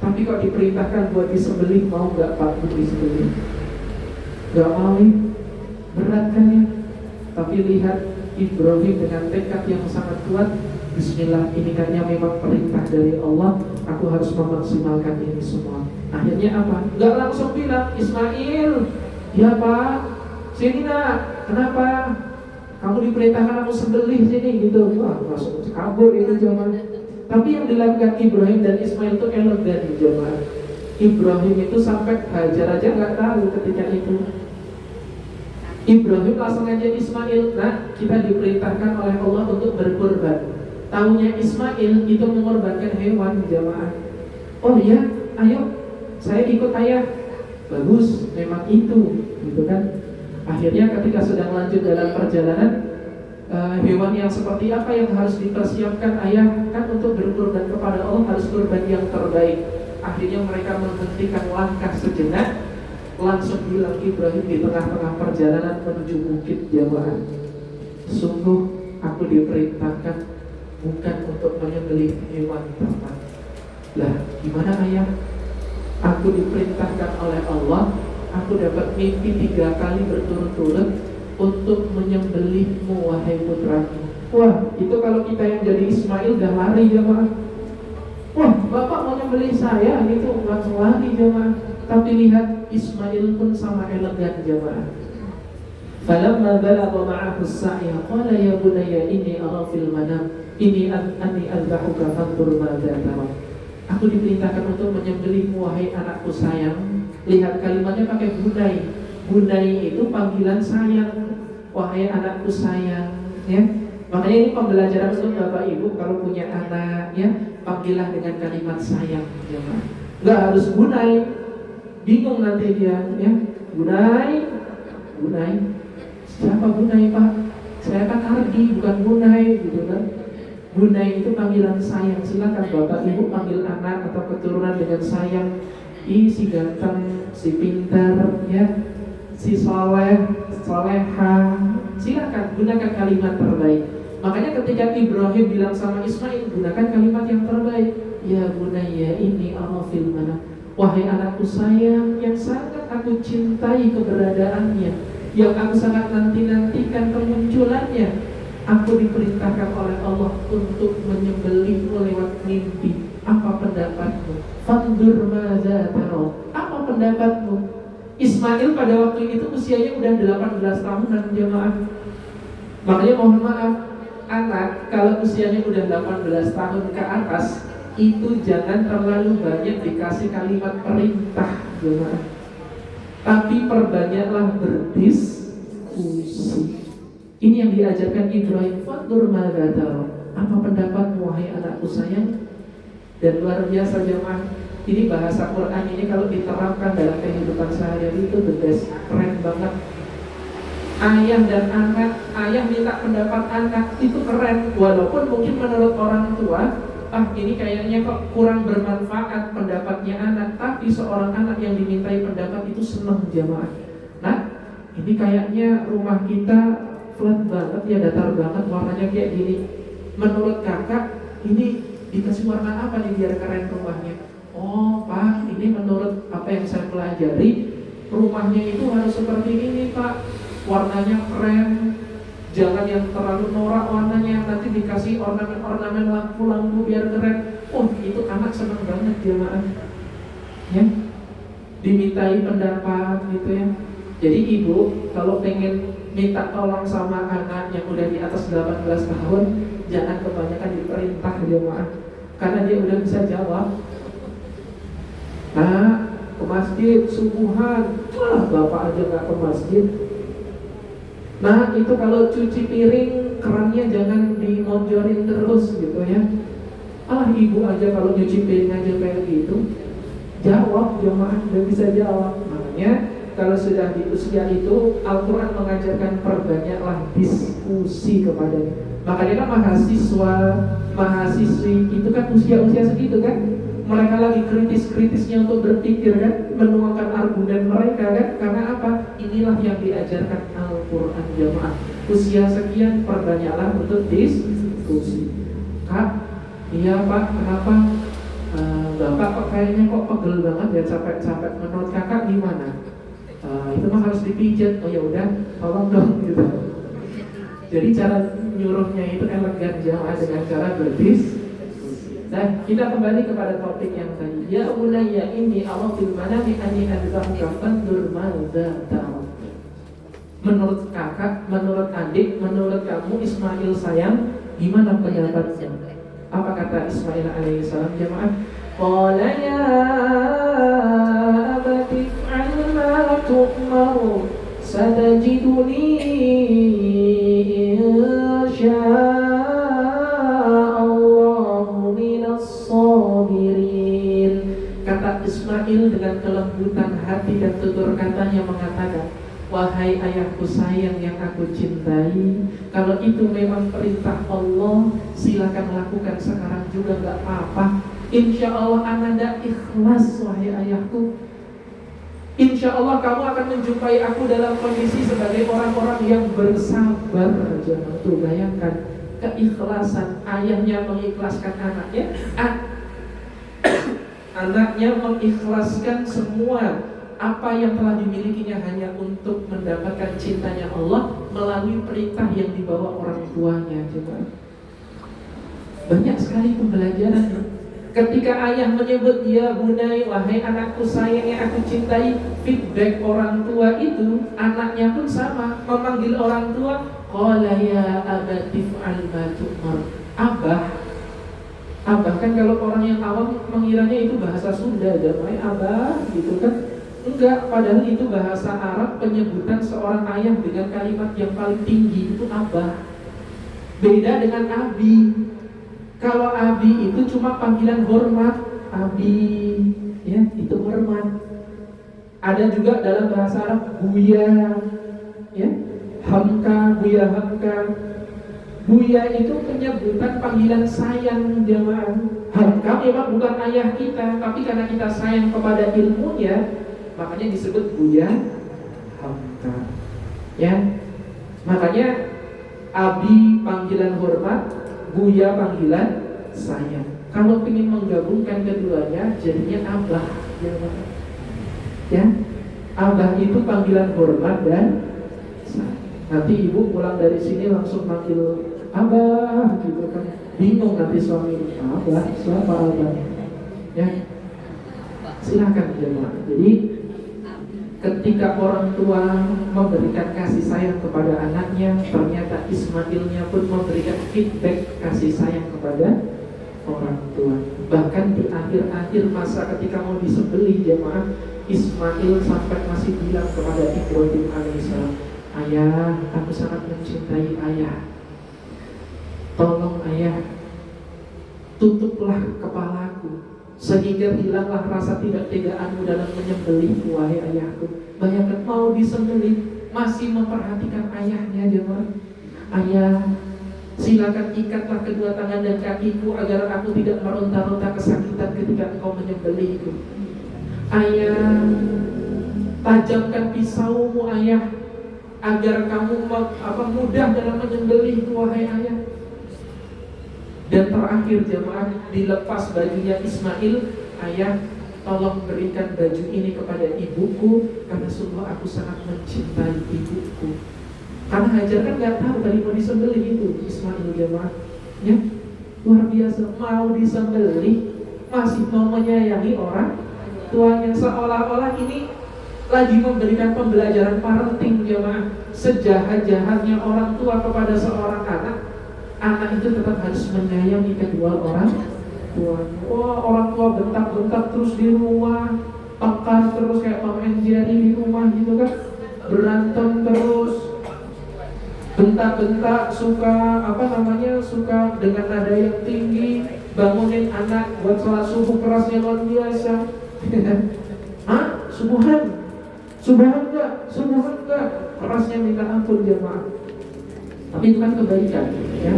tapi kok diperintahkan buat disembelih, mau gak Pak buat disembelih? Gak mau, berat kan ya? Tapi lihat Ibrahim dengan tekad yang sangat kuat. Bismillah, ini kayaknya memang perintah dari Allah, aku harus memaksimalkan ini semua. Akhirnya apa? Gak langsung bilang, Ismail, ya Pak, sini nak, kenapa? Kamu diperintahkan aku sembelih sini gitu. Wah, langsung kabur itu zaman. Tapi yang dilakukan Ibrahim dan Ismail itu elegan jemaah. Ibrahim itu sampai Hajar aja nggak tahu ketika itu. Ibrahim langsung aja Ismail, nah kita diperintahkan oleh Allah untuk berkorban. Taunya Ismail itu mengorbankan hewan jemaah. Oh iya, ayo saya ikut ayah. Bagus, memang itu, gitu kan. Akhirnya ketika sedang lanjut dalam perjalanan, hewan yang seperti apa yang harus dipersiapkan ayah? Kan untuk berkorban kepada Allah harus korban yang terbaik. Akhirnya mereka menghentikan langkah sejenak, langsung bilang Ibrahim di tengah-tengah perjalanan menuju bukit jamaah, sungguh aku diperintahkan bukan untuk menyembelih hewan ternak. Lah gimana ayah? Aku diperintahkan oleh Allah, aku dapat mimpi 3 kali berturut-turut untuk menyembelihmu wahai putraku. Wah, itu kalau kita yang jadi Ismail udah lari jemaah. Wah, bapak mau nyembelih saya gitu, langsung lari jemaah. Tapi lihat Ismail pun sama elegan jemaah. Falamma balagha ma'ahu as-sa'ya qala ya bunayya inni ara fil manam inni anni adbahuka fanzur madza tara. Aku diperintahkan untuk menyembelihmu wahai anakku sayang. Lihat kalimatnya pakai bunai. Bunai itu panggilan sayang, wahai anakku sayang, ya. Makanya ini pembelajaran untuk bapak ibu kalau punya anak, ya, panggillah dengan kalimat sayang, ya. Nggak harus bunai, bingung nanti dia, ya. Bunai, bunai. Siapa bunai pak? Saya kan Ardi, bukan bunai, gitu kan. Bunai itu panggilan sayang. Silakan bapak ibu panggil anak atau keturunan dengan sayang. Ih, si ganteng, si pintar, ya, si soleh, soleha. Silakan gunakan kalimat terbaik. Makanya ketika Ibrahim bilang sama Ismail, gunakan kalimat yang terbaik. Ya bunayya ini arafil mana. Wahai anakku sayang yang sangat aku cintai keberadaannya, yang aku sangat nanti-nantikan kemunculannya. Aku diperintahkan oleh Allah untuk menyembelihmu lewat mimpi. Apa pendapatmu? Fandur madza tara. Apa pendapatmu? Ismail pada waktu itu usianya udah 18 tahunan jemaah. Makanya mohon maaf, anak kalau usianya udah 18 tahun ke atas itu jangan terlalu banyak dikasih kalimat perintah jemaah. Tapi perbanyaklah berdiskusi. Ini yang diajarkan Ibrahim. Fandur madza tara. Apa pendapatmu wahai anakku sayang? Dan luar biasa jemaah, ini bahasa Quran ini kalau diterapkan dalam kehidupan sehari-hari itu the best, keren banget. Ayah dan anak, ayah minta pendapat anak itu keren. Walaupun mungkin menurut orang tua, ini kayaknya kok kurang bermanfaat pendapatnya anak. Tapi seorang anak yang dimintai pendapat itu senang jemaah. Nah, ini kayaknya rumah kita flat banget ya, datar banget, warnanya kayak gini. Menurut kakak ini dikasih warna apa nih biar keren rumahnya? Oh pak, ini menurut apa yang saya pelajari, rumahnya itu harus seperti ini pak, warnanya keren, jangan yang terlalu norak warnanya, nanti dikasih ornamen-ornamen lampu-lampu biar keren. Oh itu anak senang banget jemaah, ya, dimintai pendapat gitu ya. Jadi ibu kalau pengen minta tolong sama anak yang udah di atas 18 tahun, jangan kebanyakan diperintah jemaah, karena dia udah bisa jawab. Nah, ke masjid subuhan, wah bapak aja gak ke masjid. Nah itu kalau cuci piring kerannya jangan dimonjorin terus gitu ya. Ibu aja kalau nyuci piring aja kayak gitu. Jawab jemaah, udah bisa jawab. Makanya kalau sudah di usia itu, Al-Quran mengajarkan perbanyaklah diskusi kepadanya. Makanya kan mahasiswi itu kan usia-usia segitu kan, mereka lagi kritis-kritisnya untuk berpikir kan, menuangkan argumen mereka kan. Karena apa? Inilah yang diajarkan Al-Quran jemaah. Usia sekian perbanyaklah untuk diskusi. Kak, iya pak, kenapa? Bapak kok kayaknya kok pegel banget ya, capek-capek. Menurut kakak gimana? Itu mah harus dipijat. Oh ya udah, tolong dong gitu. Jadi cara nyuruhnya itu elegan jamaah dengan cara berdiskusi. Nah, kita kembali kepada topik yang tadi. Ya bunayya inni ara fil manami anni adzahuka fandur madza tara. Menurut kakak, menurut adik, menurut kamu Ismail sayang, gimana pendapatnya? Apa kata Ismail alaihissalam jamaah? Qala ya abati fa'al ma tu'mar satajiduni insya'allahu minas sabirin. Kata Ismail dengan kelembutan hati dan tutur katanya mengatakan, wahai ayahku sayang yang aku cintai, kalau itu memang perintah Allah, silakan lakukan sekarang juga gak apa-apa. Insya Allah ananda ikhlas wahai ayahku. Insya Allah kamu akan menjumpai aku dalam kondisi sebagai orang-orang yang bersabar. Jangan tuh bayangkan keikhlasan ayahnya mengikhlaskan anaknya, anaknya mengikhlaskan semua apa yang telah dimilikinya hanya untuk mendapatkan cintanya Allah melalui perintah yang dibawa orang tuanya. Coba banyak sekali pembelajaran. Ketika ayah menyebut ya bunai, wahai anakku sayang yang aku cintai, feedback orang tua itu anaknya pun sama, memanggil orang tua, qala ya abati fa'al ma tu'mar. Abah kan kalau orang yang awam mengiranya itu bahasa Sunda, namanya abah gitu kan. Enggak, padahal itu bahasa Arab penyebutan seorang ayah dengan kalimat yang paling tinggi itu abah. Beda dengan abi. Kalau abi itu cuma panggilan hormat, abi, ya itu hormat. Ada juga dalam bahasa Arab buya, ya, hamka, buya hamka. Buya itu penyebutan panggilan sayang jemaah. Hamka memang bukan ayah kita, tapi karena kita sayang kepada ilmunya, makanya disebut Buya Hamka. Ya, makanya Abi panggilan hormat, Buya panggilan sayang. Kalau ingin menggabungkan keduanya, jadinya Abah. Ya, Abah itu panggilan hormat dan sayang. Nanti ibu pulang dari sini langsung panggil Abah gitu kan, bingung nanti suami, Abah, siapa Abah? Ya, silakan jemaah. Jadi ketika orang tua memberikan kasih sayang kepada anaknya, ternyata Ismailnya pun memberikan feedback kasih sayang kepada orang tua. Bahkan di akhir-akhir masa ketika mau disembelih jemaah, Ismail sampai masih bilang kepada Ibrahim alaihissalam, ayah, aku sangat mencintai ayah. Tolong ayah, tutuplah kepalaku sehingga hilanglah rasa tidak tegaanmu dalam menyembelihku, wahai ayahku. Bayangkan mau disembelih masih memperhatikan ayahnya jemaah. Ayah, silakan ikatlah kedua tangan dan kakiku agar aku tidak meronta-ronta kesakitan ketika engkau menyembelihku. Ayah, tajamkan pisaumu ayah agar kamu mudah dalam menyembelihku, wahai ayah. Dan terakhir jemaah, dilepas bajunya Ismail, ayah tolong berikan baju ini kepada ibuku, karena sungguh aku sangat mencintai ibuku. Karena Hajar kan gak tahu tadi mau disembelih itu Ismail jemaah. Ya, luar biasa, mau disembelih masih mau menyayangi orang tuanya, seolah-olah ini lagi memberikan pembelajaran parenting jemaah. Sejahat-jahatnya orang tua kepada seorang anak itu tetap harus menyayangi kedua orang tua. Wah, orang tua bentak-bentak terus di rumah, tengkar terus kayak Tom and Jerry di rumah gitu kan, berantem terus, bentak-bentak, suka dengan nada yang tinggi, bangunin anak buat sholat subuh kerasnya luar biasa. Subuhan enggak, kerasnya minta ampun jemaah. Tapi itu kan kebaikan, ya.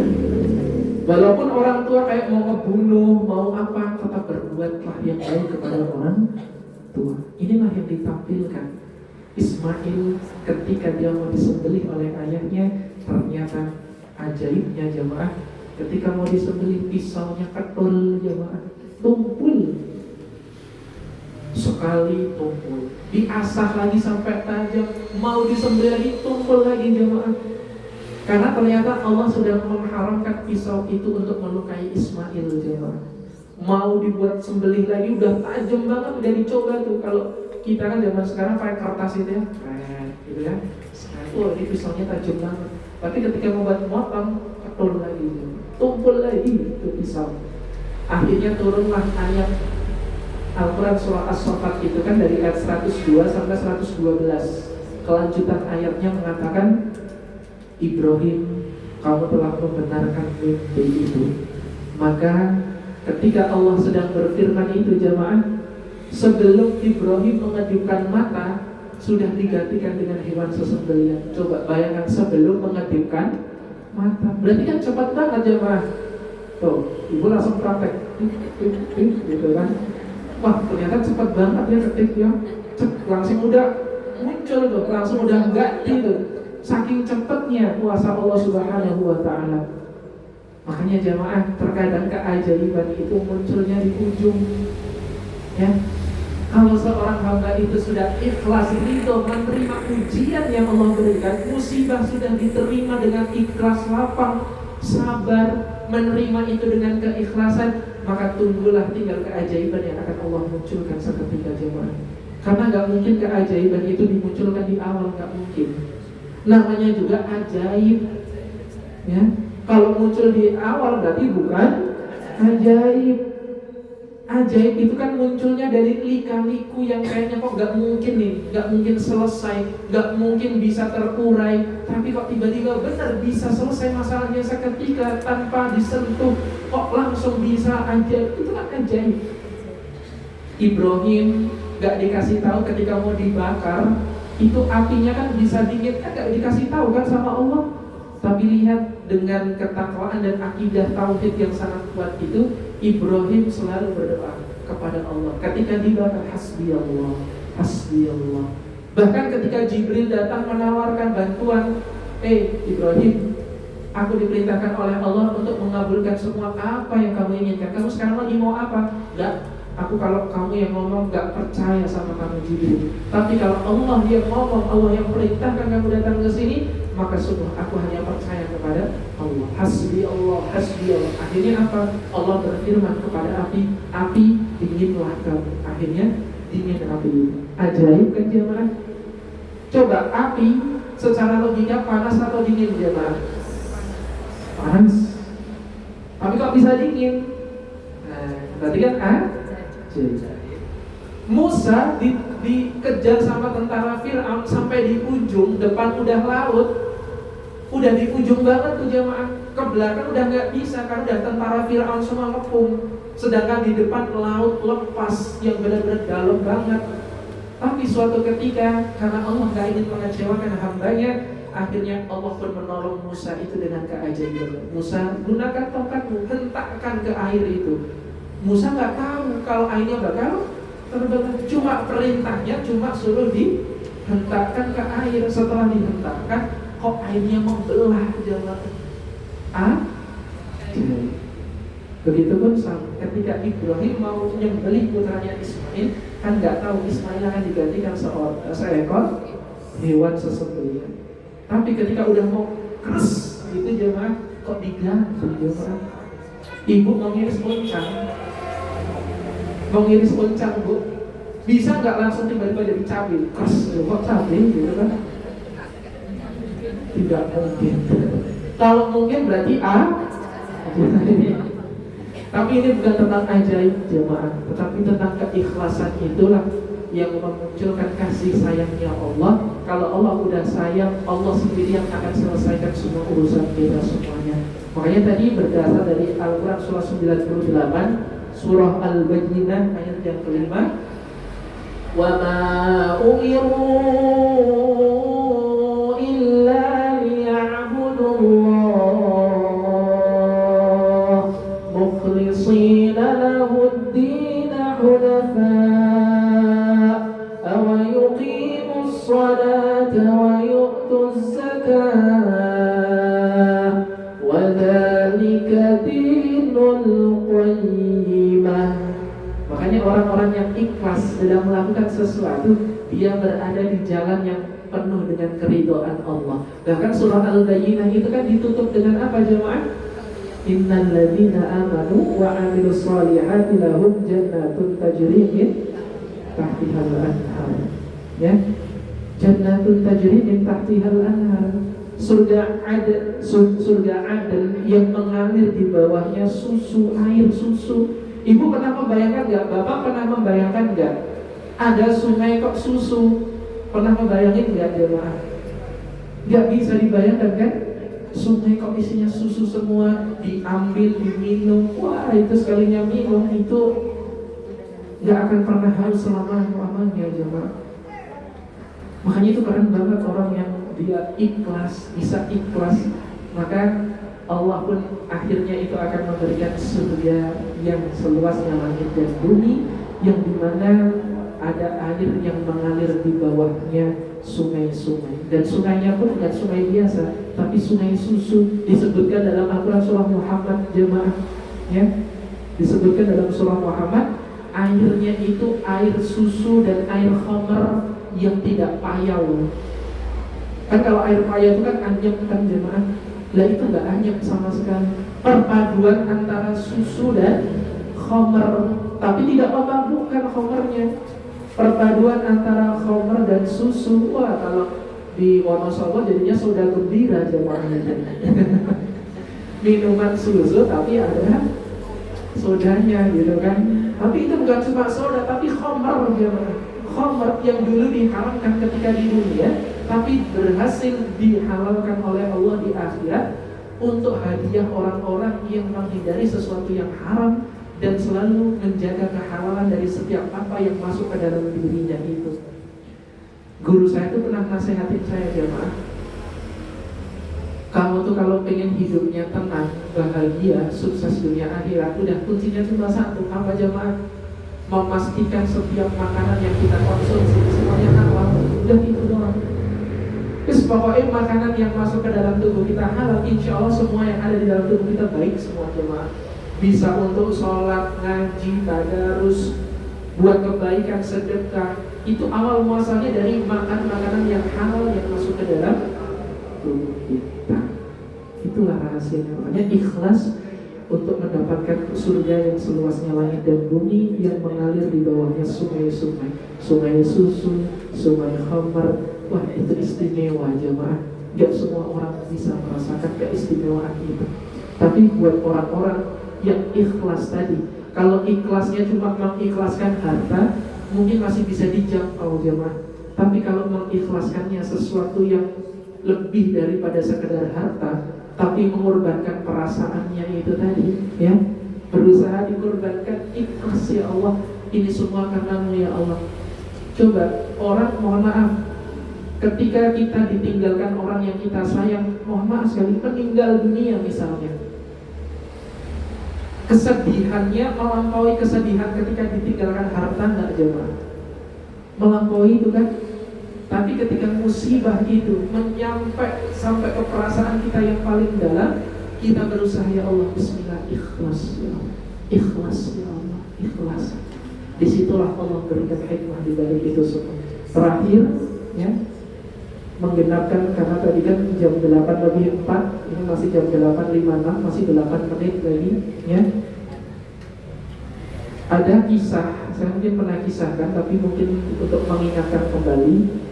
Walaupun orang tua kayak mau ngebunuh, mau apa, tetap berbuatlah yang baik kepada orang tua. Inilah yang ditampilkan Ismail ketika dia mau disembelih oleh ayahnya. Ternyata ajaibnya jemaah, ketika mau disembelih pisaunya ketul jemaah, tumpul. Sekali tumpul, diasah lagi sampai tajam, mau disembelih lagi tumpul lagi jemaah. Karena ternyata Allah sudah mengharamkan pisau itu untuk melukai Ismail jemaah. Mau dibuat sembelih lagi udah tajam banget, udah dicoba tuh. Kalau kita kan zaman sekarang pakai kertas itu ya, gitu ya. Oh, ini pisaunya tajam banget. Tapi ketika mau buat motong, ketul lagi, tumpul lagi itu pisau. Akhirnya turunlah ayat Al-Quran surah As-Saffat itu kan dari ayat 102 sampai 112. Kelanjutan ayatnya mengatakan, Ibrahim, kamu telah membenarkan mimpi itu. Maka ketika Allah sedang berfirman itu jemaah, sebelum Ibrahim mengedipkan mata, sudah digantikan dengan hewan sesembelihan. Coba bayangkan sebelum mengedipkan mata, berarti kan cepat banget jemaah. Tuh, ibu langsung praktek, gitu kan. Wah, ternyata cepat banget ya ketik ya. Langsung udah muncul tuh, langsung udah ganti tuh. Saking cepatnya kuasa Allah Subhanahu wa ta'ala. Makanya jamaah, terkadang keajaiban itu munculnya di ujung. Ya, kalau seorang hamba itu sudah ikhlas ridho menerima ujian yang Allah berikan, musibah sudah diterima dengan ikhlas lapang, sabar, menerima itu dengan keikhlasan, maka tunggulah tinggal keajaiban yang akan Allah munculkan seketika jemaah. Karena gak mungkin keajaiban itu dimunculkan di awal, gak mungkin. Namanya juga ajaib, ya. Kalau muncul di awal berarti bukan ajaib. Ajaib itu kan munculnya dari lika-liku yang kayaknya kok gak mungkin nih, gak mungkin selesai, gak mungkin bisa terurai. Tapi kok tiba-tiba benar bisa selesai masalahnya seketika tanpa disentuh, kok langsung bisa ajaib. Itu kan ajaib. Ibrahim gak dikasih tahu ketika mau dibakar itu apinya kan bisa dingin, kan gak dikasih tahu kan sama Allah. Tapi lihat dengan ketakwaan dan akidah tauhid yang sangat kuat itu, Ibrahim selalu berdoa kepada Allah. Ketika dibakar, hasbi Allah, hasbi Allah. Bahkan ketika Jibril datang menawarkan bantuan, Ibrahim, aku diperintahkan oleh Allah untuk mengabulkan semua apa yang kamu inginkan. Kamu sekarang lagi mau apa? Enggak, aku kalau kamu yang ngomong enggak percaya sama kamu Jibril. Tapi kalau Allah yang ngomong, Allah yang perintahkan kamu datang ke sini, maka sungguh aku hanya percaya kepada Allah. Hasbi Allah, hasbi Allah. Akhirnya apa? Allah berfirman kepada api, api dinginlah kamu. Akhirnya dingin api itu. Ajaib kan jemaah? Coba api secara logika panas atau dingin jemaah? Panas. Tapi kok bisa dingin? Nah, berarti kan Musa dikejar sama tentara Fir'aun sampai di ujung depan udah laut. Udah di ujung banget tuh jemaah. Ke belakang udah gak bisa karena udah tentara Fir'aun semua ngepung. Sedangkan di depan laut lepas yang benar-benar dalam banget. Tapi suatu ketika karena Allah gak ingin mengecewakan hambanya, akhirnya Allah pun menolong Musa itu dengan keajaiban. Musa gunakan tongkatmu, hentakkan ke air itu. Musa gak tahu kalau airnya bakal terbelah. Cuma perintahnya cuma suruh dihentakkan ke air. Setelah dihentakkan, kok airnya membelah jemaah. Begitupun ketika Ibrahim mau menyembelih putranya Ismail, kan nggak tahu Ismail akan digantikan seekor hewan sesembelihan. Tapi ketika udah mau keras gitu jemaah, kok diganti jemaah. Ibu mau ngiris uncang bu, bisa nggak langsung tiba-tiba jadi cabai? Keras, kok cabai gitu kan? Tidak mungkin. Kalau mungkin berarti Tapi ini bukan tentang ajaib jemaah, tetapi tentang keikhlasan itulah yang memunculkan kasih sayangnya Allah. Kalau Allah udah sayang, Allah sendiri yang akan selesaikan semua urusan kita semuanya. Makanya tadi berdasar dari Al-Quran surah 98, surah Al-Bayyinah ayat yang kelima, wa ma umiru illa liya'budullah mukhlisina lahud-din hunafa wa yuqimus salata wa yu'tuz zakata wa dzalika dinul qayyimah. Makanya orang-orang yang ikhlas dalam melakukan sesuatu, dia berada di jalan yang penuh dengan keridhaan Allah. Bahkan surah Al-Bayyinah itu kan ditutup dengan apa jemaah? Innal ladzina amanu wa 'amilus shalihati lahum jannatun tajri min tahtihal anhar. Ya. Jannatun tajri min tahtihal anhar. Surga adil yang mengalir di bawahnya susu, air susu. Ibu pernah membayangkan nggak? Bapak pernah membayangkan nggak? Ada sungai kok susu? Pernah membayangin nggak jemaah? Nggak bisa dibayangkan kan? Sungai kok isinya susu semua, diambil, diminum. Wah, itu sekalinya minum itu nggak akan pernah haus selama-lamanya jemaah. Makanya itu keren banget orang yang dia ikhlas, bisa ikhlas. Maka Allah pun akhirnya itu akan memberikan surga yang seluasnya langit dan bumi, yang dimana ada air yang mengalir di bawahnya sungai-sungai. Dan sungainya pun bukan sungai biasa, tapi sungai susu. Disebutkan dalam Al-Quran surah Muhammad jemaah, ya, disebutkan dalam surah Muhammad, airnya itu air susu dan air khamar yang tidak payau. Kan kalau air payau itu kan anyep kan jemaah. Lah itu enggak anyep sama sekali. Perpaduan antara susu dan khamar, tapi tidak memabukkan khamarnya. Perpaduan antara khamar dan susu. Wah, kalau di Wonosobo jadinya soda gembira jemaahnya. Minuman susu tapi ada sodanya gitu kan. Tapi itu bukan cuma soda, tapi khamar jemaah. Khamar yang dulu diharamkan ketika di dunia, tapi berhasil dihalalkan oleh Allah di akhirat untuk hadiah orang-orang yang menghindari sesuatu yang haram dan selalu menjaga kehalalan dari setiap apa yang masuk ke dalam dirinya itu. Guru saya itu pernah nasihatin saya jemaah, Kamu tuh kalau pengen hidupnya tenang, bahagia, sukses dunia akhirat, udah kuncinya cuma satu, apa jemaah? Memastikan setiap makanan yang kita konsumsi semuanya halal. Udah itu doang. Terus pokoknya makanan yang masuk ke dalam tubuh kita halal, insya Allah semua yang ada di dalam tubuh kita baik semua jemaah. Bisa untuk sholat, ngaji, tadarus, buat kebaikan, sedekah. Itu awal muasalnya dari makan makanan yang halal yang masuk ke dalam tubuh kita. Itulah rahasianya. Makanya ikhlas untuk mendapatkan surga yang seluasnya langit dan bumi, yang mengalir di bawahnya sungai-sungai, sungai susu, sungai khamar. Wah, itu istimewa jemaah. Gak semua orang bisa merasakan keistimewaan itu. Tapi buat orang-orang yang ikhlas tadi, kalau ikhlasnya cuma mengikhlaskan harta, mungkin masih bisa dijangkau jemaah. Tapi kalau mengikhlaskannya sesuatu yang lebih daripada sekedar harta, tapi mengorbankan perasaannya itu tadi, ya, berusaha dikorbankan, ikhlas ya Allah, ini semua karenamu ya Allah. Coba orang, mohon maaf, ketika kita ditinggalkan orang yang kita sayang, mohon maaf sekali, meninggal dunia misalnya, kesedihannya melampaui kesedihan ketika ditinggalkan harta, enggak jemaah? Melampaui itu kan. Tapi ketika musibah itu menyampai sampai ke perasaan kita yang paling dalam, kita berusaha ya Allah, bismillah, ikhlas ya Allah, ikhlas ya Allah, ikhlas. Disitulah Allah berikan hikmah di balik itu semua. Terakhir, ya, menggenapkan, karena tadi kan jam 8:04, ini masih jam 8:56, masih 8 menit lagi, ya. Ada kisah, saya mungkin pernah kisahkan, tapi mungkin untuk mengingatkan kembali.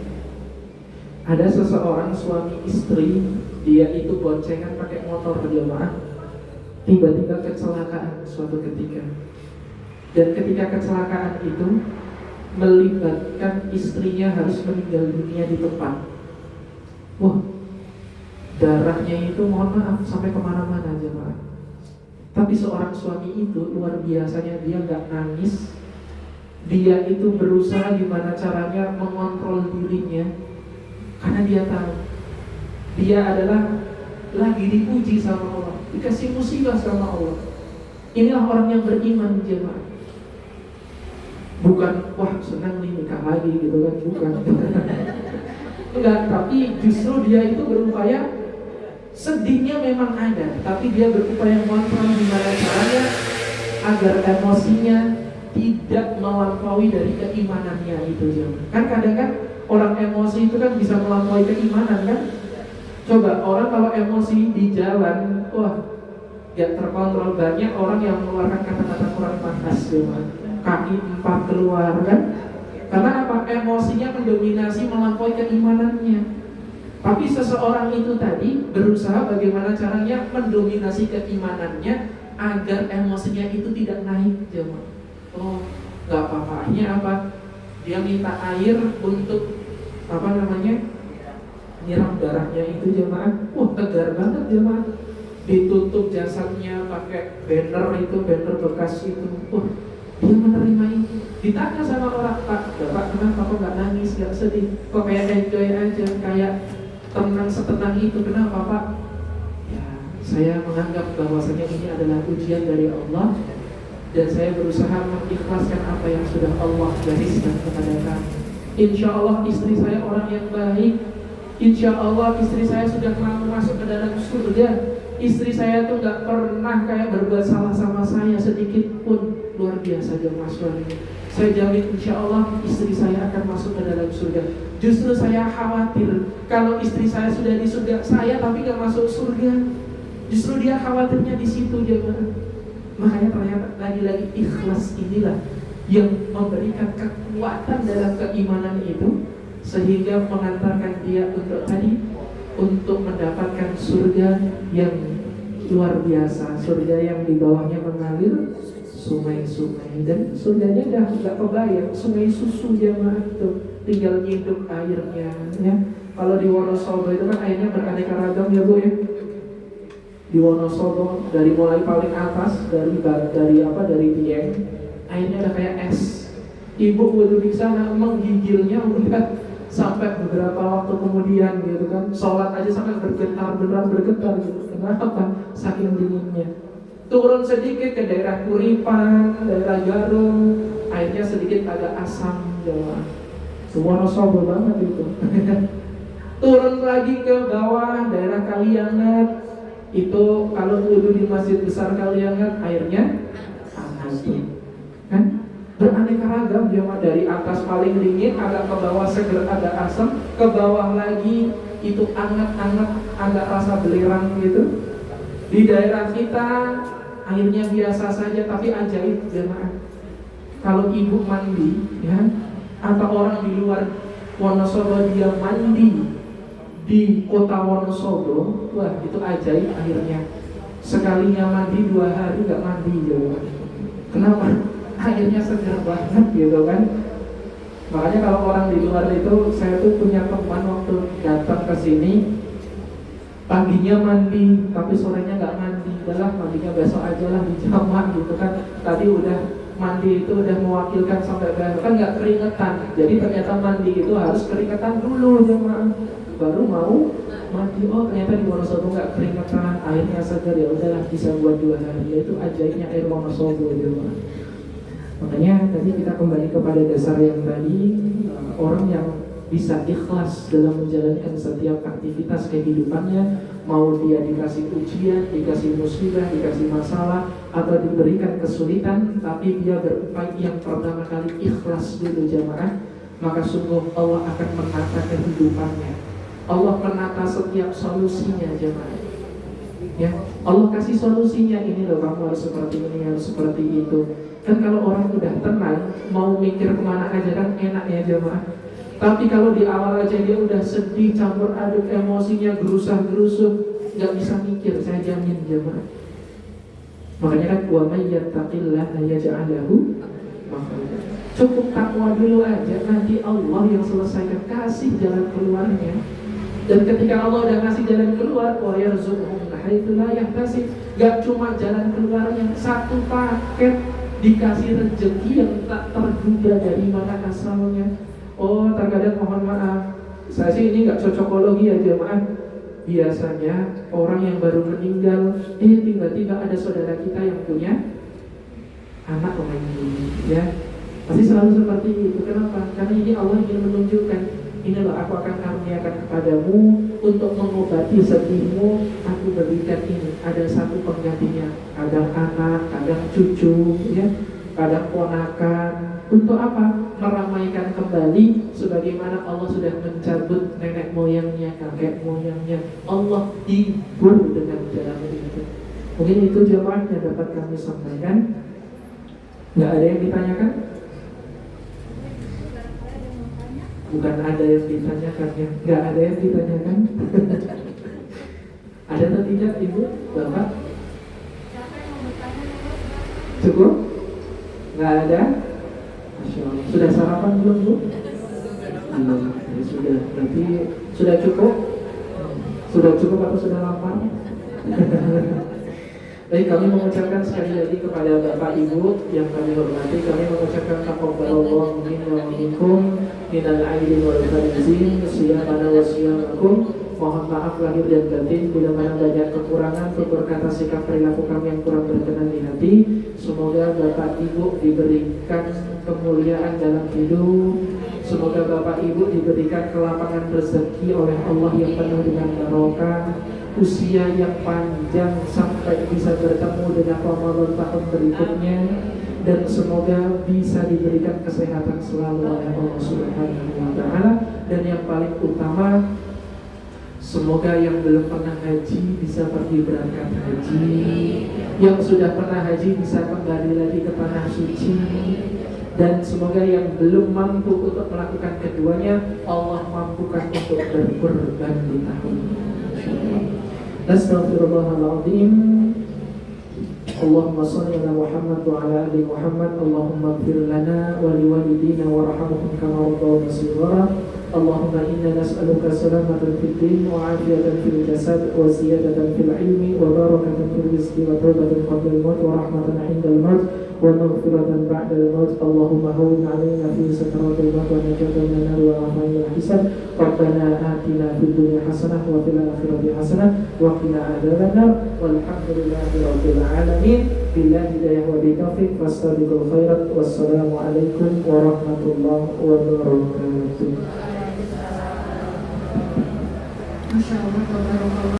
Ada seseorang suami istri, dia itu boncengan pakai motor jemaah, tiba-tiba kecelakaan suatu ketika. Dan ketika kecelakaan itu melibatkan istrinya harus meninggal dunia di tempat. Wah, darahnya itu mohon maaf sampai kemana-mana jemaah. Tapi seorang suami itu luar biasanya, dia gak nangis. Dia itu berusaha gimana caranya mengontrol dirinya, karena dia tahu dia adalah lagi diuji sama Allah, dikasih musibah sama Allah. Inilah orang yang beriman jemaah. Bukan wah senang nih nikah lagi gitu kan, bukan. Enggak, tapi justru dia itu berupaya, sedihnya memang ada, tapi dia berupaya mengontrol gimana caranya agar emosinya tidak melampaui dari keimanannya itu jemaah. Kan kadang kan orang emosi itu kan bisa melampaui keimanan kan. Coba orang kalau emosi di jalan, wah, gak terkontrol. Banyak orang yang mengeluarkan kata-kata kurang pantas, kaki 4 keluar kan. Karena apa? Emosinya mendominasi melampaui keimanannya. Tapi seseorang itu tadi berusaha bagaimana caranya mendominasi keimanannya agar emosinya itu tidak naik jemaah. Oh, gak apa-apa. Ini apa? Dia minta air untuk nyiram darahnya itu jemaah. Wah, tegar banget jemaah. Ditutup jasadnya pakai banner itu, banner bekas itu. Wah, dia menerima itu. Ditanya sama orang, Pak, Bapak kenapa kok gak nangis, gak sedih, kok kayak enjoy aja, kayak tenang setenang itu, kenapa Pak? Ya, saya menganggap bahwasanya ini adalah ujian dari Allah, dan saya berusaha mengikhlaskan apa yang sudah Allah gariskan kepada kami. Insya Allah istri saya orang yang baik. Insya Allah istri saya sudah mau masuk ke dalam surga. Istri saya tuh gak pernah kayak berbuat salah sama saya sedikit pun. Luar biasa jemaah suaminya. Saya jamin insya Allah istri saya akan masuk ke dalam surga. Justru saya khawatir kalau istri saya sudah di surga, saya tapi gak masuk surga. Justru dia khawatirnya di situ jemaah. Makanya ternyata lagi-lagi ikhlas inilah yang memberikan kekuatan dalam keimanan itu, sehingga mengantarkan dia untuk mendapatkan surga yang luar biasa, surga yang di bawahnya mengalir sungai-sungai, dan surganya dah nggak kebayang, sungai susu jemaah itu, tinggal nyidup airnya ya. Kalau di Wonosobo itu kan airnya beraneka ragam ya Bu ya. Di Wonosobo dari mulai paling atas dari Dieng, airnya udah kayak es. Ibu waktu di sana menggigilnya udah sampai beberapa waktu kemudian gitu kan, sholat aja sampai bergetar, benar bergetar gitu. Kenapa? Saking dinginnya. Turun sedikit ke daerah Kuripan, daerah Garung, airnya sedikit agak asam, jemaah. Semua Wonosobo banget itu. Turun lagi ke bawah daerah Kaliangat, itu kalau wudhu di masjid besar Kaliangat airnya hangat, kan? Beraneka ragam jemaah, dari atas paling dingin agak ke bawah seger agak asam, ke bawah lagi itu anget-anget agak rasa belerang gitu. Di daerah kita airnya biasa saja tapi ajaib jemaah. Kalau ibu mandi ya, atau orang di luar Wonosobo dia mandi di kota Wonosobo, wah itu ajaib airnya. Sekalinya mandi 2 hari nggak mandi jemaah. Kenapa? Airnya segar banget gitu kan. Makanya kalau orang di luar itu, saya tuh punya teman waktu datang ke sini, paginya mandi tapi sorenya nggak mandi, udahlah mandinya besok aja lah di jamak gitu kan. Tadi udah mandi itu udah mewakilkan sampai besok kan nggak keringetan. Jadi ternyata mandi itu harus keringetan dulu jemaah, baru mau mandi. Oh ternyata di Wonosobo nggak keringetan, airnya segar, ya udahlah bisa buat 2 hari. Itu ajaibnya air Wonosobo jemaah. Makanya tadi kita kembali kepada dasar yang tadi, orang yang bisa ikhlas dalam menjalankan setiap aktivitas kehidupannya, mau dia dikasih ujian, dikasih musibah, dikasih masalah, atau diberikan kesulitan, tapi dia berupaya yang pertama kali ikhlas dulu jamaah, maka sungguh Allah akan menata kehidupannya. Allah menata setiap solusinya jamaah. Ya, Allah kasih solusinya, ini loh kamu harus seperti ini, harus seperti itu. Kan kalau orang udah tenang, mau mikir kemana aja kan enak ya jemaah. Tapi kalau di awal aja dia udah sedih, campur aduk emosinya, gerusah-gerusuk, gak bisa mikir, saya jamin jemaah. Makanya kan wa may yattaqillaha yaj'al lahu makhraja. Cukup takwa dulu aja, nanti Allah yang selesaikan, kasih jalan keluarnya. Dan ketika Allah udah kasih jalan keluar, wa yarzuqhum min haitsu la yahtasib. Gak cuma jalan keluarnya, satu paket dikasih rezeki yang tak terduga dari mana asalnya. Oh terkadang mohon maaf, saya sih ini gak cocokologi ya jemaah. Biasanya orang yang baru meninggal, tiba-tiba ada saudara kita yang punya anak lagi, ya pasti selalu seperti itu. Kenapa? Karena ini Allah ingin menunjukkan, inilah aku akan karuniakan kepadamu untuk mengobati sedihmu. Aku berikan ini, ada satu penggantinya, kadang anak, kadang cucu, ya, kadang ponakan. Untuk apa? Meramaikan kembali sebagaimana Allah sudah mencabut nenek moyangnya, kakek moyangnya. Allah hibur dengan jalan itu. Mungkin itu jawaban yang dapat kami sampaikan. Nggak ada yang ditanyakan? Bukan ada yang ditanyakan ya, nggak ada yang ditanyakan. Ada atau tidak ibu, bapak? Cukup? Nggak ada? Masya Allah. Sudah sarapan belum bu? Belum. Ya, sudah. Berarti sudah cukup? Sudah cukup atau sudah lapar? Baik, kami mengucapkan sekali lagi kepada Bapak Ibu yang kami hormati, kami mengucapkan taqabbalallahu minna wa minkum minal aidin wal faizin siyamana wa siyamakum. Mohon maaf lahir dan batin bila mana banyak kekurangan, tutur kata, sikap, perilaku kami yang kurang berkenan di hati. Semoga Bapak Ibu diberikan kemuliaan dalam hidup. Semoga Bapak Ibu diberikan kelapangan rezeki oleh Allah yang penuh dengan barokah, usia yang panjang sampai bisa bertemu dengan Ramadan tahun berikutnya, dan semoga bisa diberikan kesehatan selalu oleh Allah Subhanahu wa Ta'ala. Dan yang paling utama, semoga yang belum pernah haji bisa pergi berangkat haji, yang sudah pernah haji bisa kembali lagi ke tanah suci, dan semoga yang belum mampu untuk melakukan keduanya, Allah mampukan untuk berkorban di tahun ini. Astaghfirullahaladzim. Allahumma salli ala Muhammad wa ala ali Muhammad. Allahumma ighfir lana wa liwalidina warhamhum kama rabbawna shighara. Allahumma inna nas'aluka salamatan fid din wa afiyatan fil jasad wa ziyadatan fil ilmi wa barakatan fil rizqi wa tawbatan qabla al-maut wa rahmatan 'inda al-maut wa maghfiratan ba'da al-maut. Allahumma hawwin 'alaina fi sakaratil maut wa najatan min an-nar wa afina al-hisab. Rabbana atina fid dunya hasanah wa fil akhirati hasanah wa qina adzabannar. Walhamdulillahi rabbil alamin. Billahi hidayah wa bitaufiq fastabiqul khairat. Wassalamu alaikum warahmatullahi wabarakatuh. Masya Allah,